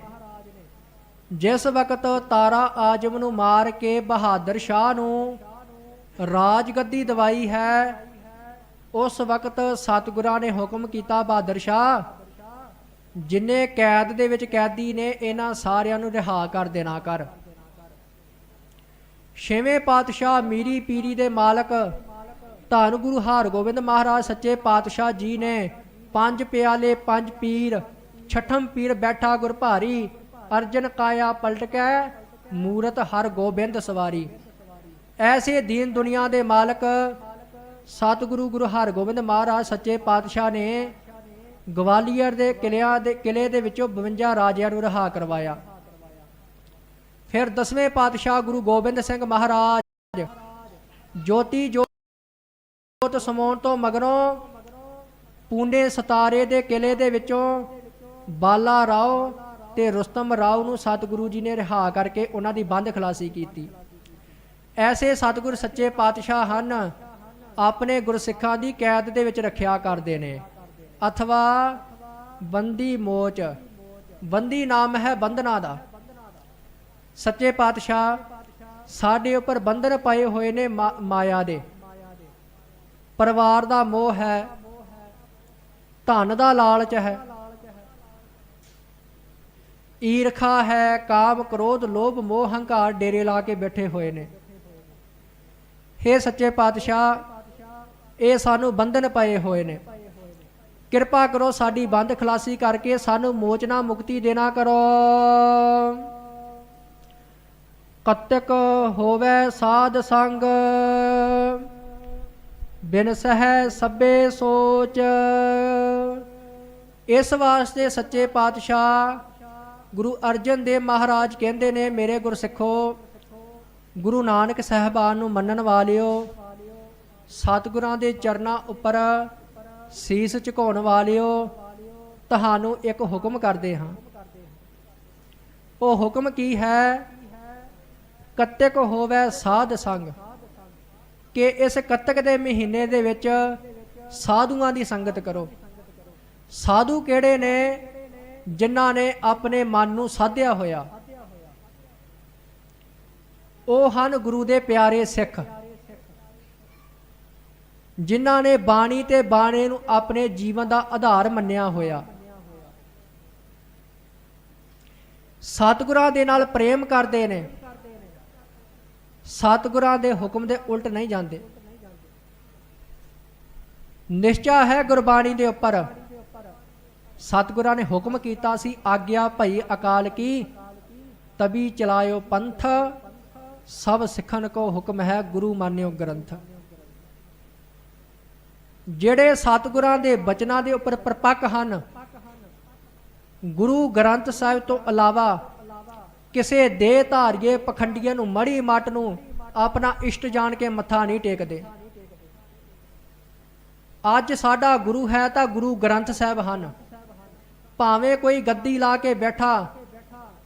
ਜਿਸ ਵਕਤ ਤਾਰਾ ਆਜਮ ਨੂੰ ਮਾਰ ਕੇ ਬਹਾਦਰ ਸ਼ਾਹ ਨੂੰ ਰਾਜ ਗੱਦੀ ਦਵਾਈ ਹੈ, ਉਸ ਵਕਤ ਸਤਿਗੁਰਾਂ ਨੇ ਹੁਕਮ ਕੀਤਾ ਬਹਾਦਰ ਸ਼ਾਹ ਜਿੰਨੇ ਕੈਦ ਦੇ ਵਿੱਚ ਕੈਦੀ ਨੇ ਇਹਨਾਂ ਸਾਰਿਆਂ ਨੂੰ ਰਿਹਾ ਕਰ ਦੇਣਾ ਕਰ। ਛੇਵੇਂ ਪਾਤਸ਼ਾਹ ਮੀਰੀ ਪੀਰੀ ਦੇ ਮਾਲਕ ਧੰਨ ਗੁਰੂ ਹਰਗੋਬਿੰਦ ਮਹਾਰਾਜ ਸੱਚੇ ਪਾਤਸ਼ਾਹ ਜੀ ਨੇ 5 ਪਿਆਲੇ 5 ਪੀਰ, ਛਠਮ ਪੀਰ ਬੈਠਾ ਗੁਰ ਭਾਰੀ, ਅਰਜਨ ਕਾਇਆ ਪਲਟ ਕੇ ਮੂਰਤ ਹਰ ਗੋਬਿੰਦ ਸਵਾਰੀ। ਐਸੇ ਦੀਨ ਦੁਨੀਆ ਦੇ ਮਾਲਕ ਸਤਿਗੁਰੂ ਗੁਰੂ ਹਰਗੋਬਿੰਦ ਮਹਾਰਾਜ ਸੱਚੇ ਪਾਤਸ਼ਾਹ ਨੇ ਗਵਾਲੀਅਰ ਦੇ ਕਿਲੇ ਦੇ ਵਿੱਚੋਂ 52 ਰਾਜਿਆਂ ਨੂੰ ਰਿਹਾ ਕਰਵਾਇਆ। ਫਿਰ 10ਵੇਂ ਪਾਤਸ਼ਾਹ ਗੁਰੂ ਗੋਬਿੰਦ ਸਿੰਘ ਮਹਾਰਾਜ ਜੋਤੀ ਜੋਤ ਸਮਾਉਣ ਤੋਂ ਮਗਰੋਂ ਪੂਨੇ ਸਤਾਰੇ ਦੇ ਕਿਲੇ ਦੇ ਵਿੱਚੋਂ ਬਾਲਾ ਰਾਓ ਤੇ ਰੁਸਤਮ ਰਾਓ ਨੂੰ ਸਤਿਗੁਰੂ ਜੀ ਨੇ ਰਿਹਾ ਕਰਕੇ ਉਹਨਾਂ ਦੀ ਬੰਦ ਖਲਾਸੀ ਕੀਤੀ। ਐਸੇ ਸਤਿਗੁਰ ਸੱਚੇ ਪਾਤਸ਼ਾਹ ਹਨ ਆਪਣੇ ਗੁਰਸਿੱਖਾਂ ਦੀ ਕੈਦ ਦੇ ਵਿੱਚ ਰੱਖਿਆ ਕਰਦੇ ਨੇ। ਅਥਵਾ ਬੰਦੀ ਮੋਚ, ਬੰਦੀ ਨਾਮ ਹੈ ਬੰਧਨਾਂ ਦਾ। ਸੱਚੇ ਪਾਤਸ਼ਾਹ ਸਾਡੇ ਉੱਪਰ ਬੰਧਨ ਪਏ ਹੋਏ ਨੇ ਮਾਇਆ ਦੇ। ਪਰਿਵਾਰ ਦਾ ਮੋਹ ਹੈ, ਧਨ ਦਾ ਲਾਲਚ ਹੈ, ਈਰਖਾ ਹੈ, ਕਾਮ ਕ੍ਰੋਧ ਲੋਭ ਮੋਹ ਹੰਕਾਰ ਡੇਰੇ ਲਾ ਕੇ ਬੈਠੇ ਹੋਏ ਨੇ। ਹੇ ਸੱਚੇ ਪਾਤਸ਼ਾਹ ਇਹ ਸਾਨੂੰ ਬੰਧਨ ਪਏ ਹੋਏ ਨੇ, ਕਿਰਪਾ ਕਰੋ ਸਾਡੀ ਬੰਦ ਖਲਾਸੀ ਕਰਕੇ ਸਾਨੂੰ ਮੋਚਨਾ ਮੁਕਤੀ ਦੇਣਾ ਕਰੋ। ਕਤਕ ਹੋਵੇ ਸਾਧ ਸੰਗ ਬਿਨ ਸਹਿ ਸਭੇ ਸੋਚ। ਇਸ ਵਾਸਤੇ ਸੱਚੇ ਪਾਤਸ਼ਾਹ ਗੁਰੂ ਅਰਜਨ ਦੇਵ ਮਹਾਰਾਜ ਕਹਿੰਦੇ ਨੇ ਮੇਰੇ ਗੁਰਸਿੱਖੋ, ਗੁਰੂ ਨਾਨਕ ਸਾਹਿਬਾਨ ਨੂੰ ਮੰਨਣ ਵਾਲਿਓ, ਸਤਿਗੁਰਾਂ ਦੇ ਚਰਨਾਂ ਉੱਪਰ ਸੀਸ ਝੁਕਾਉਣ ਵਾਲਿਓ, ਤੁਹਾਨੂੰ ਇੱਕ ਹੁਕਮ ਕਰਦੇ ਹਾਂ। ਉਹ ਹੁਕਮ ਕੀ ਹੈ? ਕੱਤਕ ਹੋਵੇ ਸਾਧ ਸੰਗ, ਕਿ ਇਸ ਕੱਤਕ ਦੇ ਮਹੀਨੇ ਦੇ ਵਿੱਚ ਸਾਧੂਆਂ ਦੀ ਸੰਗਤ ਕਰੋ। ਸਾਧੂ ਕਿਹੜੇ ਨੇ? ਜਿਨ੍ਹਾਂ ਨੇ ਆਪਣੇ ਮਨ ਨੂੰ ਸਾਧਿਆ ਹੋਇਆ। ਉਹ ਹਨ ਗੁਰੂ ਦੇ ਪਿਆਰੇ ਸਿੱਖ, ਜਿਨ੍ਹਾਂ ਨੇ ਬਾਣੀ ਤੇ ਬਾਣੇ ਨੂੰ ਆਪਣੇ ਜੀਵਨ ਦਾ ਆਧਾਰ ਮੰਨਿਆ ਹੋਇਆ। ਸਤਿਗੁਰਾਂ ਦੇ ਨਾਲ ਪ੍ਰੇਮ ਕਰਦੇ ਨੇ, ਸਤਿਗੁਰਾਂ ਦੇ ਹੁਕਮ ਦੇ ਉਲਟ ਨਹੀਂ ਜਾਂਦੇ। ਨਿਸ਼ਚਾ ਹੈ ਗੁਰਬਾਣੀ ਦੇ ਉੱਪਰ। ਸਤਿਗੁਰਾਂ ਨੇ ਹੁਕਮ ਕੀਤਾ ਸੀ ਆਗਿਆ ਭਈ ਅਕਾਲ ਕੀ, ਤਬੀ ਚਲਾਇਓ ਪੰਥ, ਸਭ ਸਿੱਖਣ ਕੋ ਹੁਕਮ ਹੈ ਗੁਰੂ ਮਾਨਿਓ ਗ੍ਰੰਥ। ਜਿਹੜੇ ਸਤਿਗੁਰਾਂ ਦੇ ਬਚਨਾਂ ਦੇ ਉੱਪਰ ਪ੍ਰਪੱਕ ਹਨ, ਗੁਰੂ ਗ੍ਰੰਥ ਸਾਹਿਬ ਤੋਂ ਇਲਾਵਾ ਕਿਸੇ ਦੇਹ ਧਾਰੀਏ ਪਖੰਡੀਏ ਨੂੰ ਮੜੀ ਮੱਟ ਨੂੰ ਆਪਣਾ ਇਸ਼ਟ ਜਾਣ ਕੇ ਮੱਥਾ ਨਹੀਂ ਟੇਕਦੇ। ਅੱਜ ਸਾਡਾ ਗੁਰੂ ਹੈ ਤਾਂ ਗੁਰੂ ਗ੍ਰੰਥ ਸਾਹਿਬ ਹਨ। ਭਾਵੇਂ ਕੋਈ ਗੱਦੀ ਲਾ ਕੇ ਬੈਠਾ,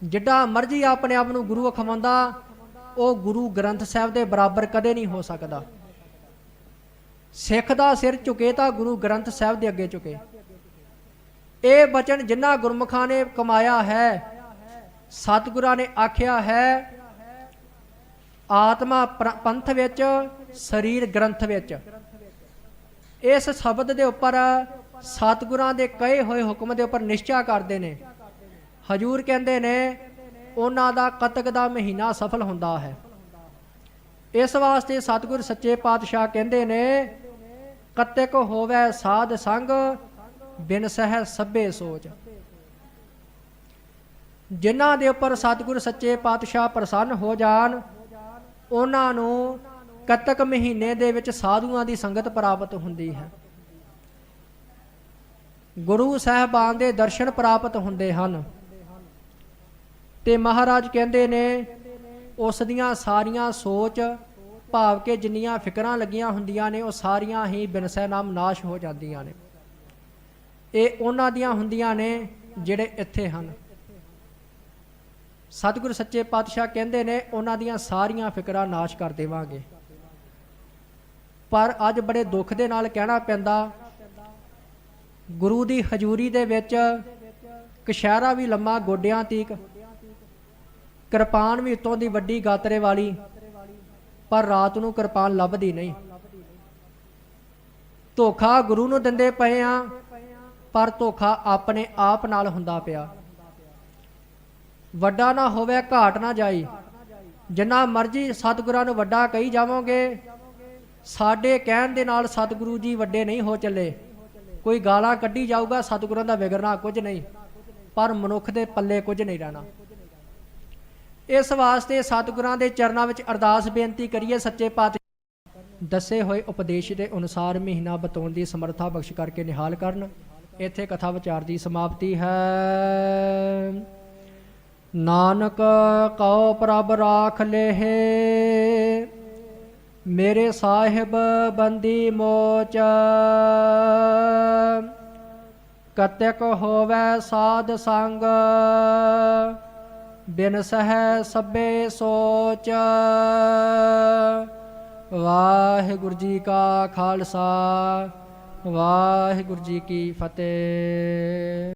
ਜਿੱਡਾ ਮਰਜ਼ੀ ਆਪਣੇ ਆਪ ਨੂੰ ਗੁਰੂ ਅਖਵਾਉਂਦਾ, ਉਹ ਗੁਰੂ ਗ੍ਰੰਥ ਸਾਹਿਬ ਦੇ ਬਰਾਬਰ ਕਦੇ ਨਹੀਂ ਹੋ ਸਕਦਾ। ਸਿੱਖ ਦਾ ਸਿਰ ਝੁਕੇ ਤਾਂ ਗੁਰੂ ਗ੍ਰੰਥ ਸਾਹਿਬ ਦੇ ਅੱਗੇ ਝੁਕੇ। ਇਹ ਬਚਨ ਜਿਨ੍ਹਾਂ ਗੁਰਮੁਖਾਂ ਨੇ ਕਮਾਇਆ ਹੈ, ਸਤਿਗੁਰਾਂ ਨੇ ਆਖਿਆ ਹੈ ਆਤਮਾ ਪੰਥ ਵਿੱਚ, ਸਰੀਰ ਗ੍ਰੰਥ ਵਿੱਚ। ਇਸ ਸ਼ਬਦ ਦੇ ਉੱਪਰ ਸਤਿਗੁਰਾਂ ਦੇ ਕਹੇ ਹੋਏ ਹੁਕਮ ਦੇ ਉੱਪਰ ਨਿਸ਼ਚਾ ਕਰਦੇ ਨੇ। ਹਜੂਰ ਕਹਿੰਦੇ ਨੇ ਉਹਨਾਂ ਦਾ ਕੱਤਕ ਦਾ ਮਹੀਨਾ ਸਫਲ ਹੁੰਦਾ ਹੈ। ਇਸ ਵਾਸਤੇ ਸਤਿਗੁਰ ਸੱਚੇ ਪਾਤਸ਼ਾਹ ਕਹਿੰਦੇ ਨੇ ਕੱਤਕ ਹੋਵੇ ਸਾਧ ਸੰਗ, ਬਿਨ ਸਹਿ ਸਭੇ ਸੋਚ। ਜਿਨ੍ਹਾਂ ਦੇ ਉੱਪਰ ਸਤਿਗੁਰ ਸੱਚੇ ਪਾਤਸ਼ਾਹ ਪ੍ਰਸੰਨ ਹੋ ਜਾਣ, ਉਹਨਾਂ ਨੂੰ ਕੱਤਕ ਮਹੀਨੇ ਦੇ ਵਿੱਚ ਸਾਧੂਆਂ ਦੀ ਸੰਗਤ ਪ੍ਰਾਪਤ ਹੁੰਦੀ ਹੈ। ਗੁਰੂ ਸਾਹਿਬਾਨ ਦੇ ਦਰਸ਼ਨ ਪ੍ਰਾਪਤ ਹੁੰਦੇ ਹਨ। ਤੇ ਮਹਾਰਾਜ ਕਹਿੰਦੇ ਨੇ ਉਸ ਦੀਆਂ ਸਾਰੀਆਂ ਸੋਚ ਭਾਵ ਕਿ ਜਿੰਨੀਆਂ ਫਿਕਰਾਂ ਲੱਗੀਆਂ ਹੁੰਦੀਆਂ ਨੇ ਉਹ ਸਾਰੀਆਂ ਹੀ ਬਿਨਸੈ ਨਾਮ ਨਾਸ਼ ਹੋ ਜਾਂਦੀਆਂ ਨੇ। ਇਹ ਉਹਨਾਂ ਦੀਆਂ ਹੁੰਦੀਆਂ ਨੇ ਜਿਹੜੇ ਇੱਥੇ ਹਨ। ਸਤਿਗੁਰ ਸੱਚੇ ਪਾਤਸ਼ਾਹ ਕਹਿੰਦੇ ਨੇ ਉਹਨਾਂ ਦੀਆਂ ਸਾਰੀਆਂ ਫਿਕਰਾਂ ਨਾਸ਼ ਕਰ ਦੇਵਾਂਗੇ। ਪਰ ਅੱਜ ਬੜੇ ਦੁੱਖ ਦੇ ਨਾਲ ਕਹਿਣਾ ਪੈਂਦਾ, ਗੁਰੂ ਦੀ ਹਜ਼ੂਰੀ ਦੇ ਵਿੱਚ ਕਛਹਿਰਾ ਵੀ ਲੰਮਾ ਗੋਡਿਆਂ ਤੀਕ, ਕਿਰਪਾਨ ਵੀ ਉੱਤੋਂ ਦੀ ਵੱਡੀ ਗਾਤਰੇ ਵਾਲੀ, ਪਰ ਰਾਤ ਨੂੰ ਕਿਰਪਾਨ ਲੱਭਦੀ ਨਹੀਂ। ਧੋਖਾ ਗੁਰੂ ਨੂੰ ਦਿੰਦੇ ਪਏ ਆ, ਪਰ ਧੋਖਾ ਆਪਣੇ ਆਪ ਨਾਲ ਹੁੰਦਾ ਪਿਆ। ਵੱਡਾ ਨਾ ਹੋਵੇ ਘਾਟ ਨਾ ਜਾਈ। ਜਿੰਨਾ ਮਰਜੀ ਸਤਿਗੁਰਾਂ ਨੂੰ ਵੱਡਾ ਕਹੀ ਜਾਵੋਗੇ, ਸਾਡੇ ਕਹਿਣ ਦੇ ਨਾਲ ਸਤਿਗੁਰੂ ਜੀ ਵੱਡੇ ਨਹੀਂ ਹੋ ਚੱਲੇ। ਕੋਈ ਗਾਲਾਂ ਕੱਢੀ ਜਾਊਗਾ, ਸਤਿਗੁਰਾਂ ਦਾ ਵਿਗੜਨਾ ਕੁਝ ਨਹੀਂ, ਪਰ ਮਨੁੱਖ ਦੇ ਪੱਲੇ ਕੁਝ ਨਹੀਂ ਰਹਿਣਾ। ਇਸ ਵਾਸਤੇ ਸਤਿਗੁਰਾਂ ਦੇ ਚਰਨਾਂ ਵਿੱਚ ਅਰਦਾਸ ਬੇਨਤੀ ਕਰੀਏ, ਸੱਚੇ ਪਾਤਸ਼ਾਹ ਦੱਸੇ ਹੋਏ ਉਪਦੇਸ਼ ਦੇ ਅਨੁਸਾਰ ਮਹੀਨਾ ਬਤਾਉਣ ਦੀ ਸਮਰੱਥਾ ਬਖਸ਼ ਕਰਕੇ ਨਿਹਾਲ ਕਰਨ। ਇੱਥੇ ਕਥਾ ਵਿਚਾਰ ਦੀ ਸਮਾਪਤੀ ਹੈ। ਨਾਨਕ ਕਉ ਪ੍ਰਭ ਰਾਖ ਲੇਹੇ, ਮੇਰੇ ਸਾਹਿਬ ਬੰਦੀ ਮੋਚ। ਕਤਿਕ ਹੋਵੇ ਸਾਧ ਸੰਗ, ਬਿਨ ਸਹਿ ਸਭੇ ਸੋਚ। ਵਾਹਿਗੁਰੂ ਜੀ ਕਾ ਖਾਲਸਾ, ਵਾਹਿਗੁਰੂ ਜੀ ਕੀ ਫਤਿਹ।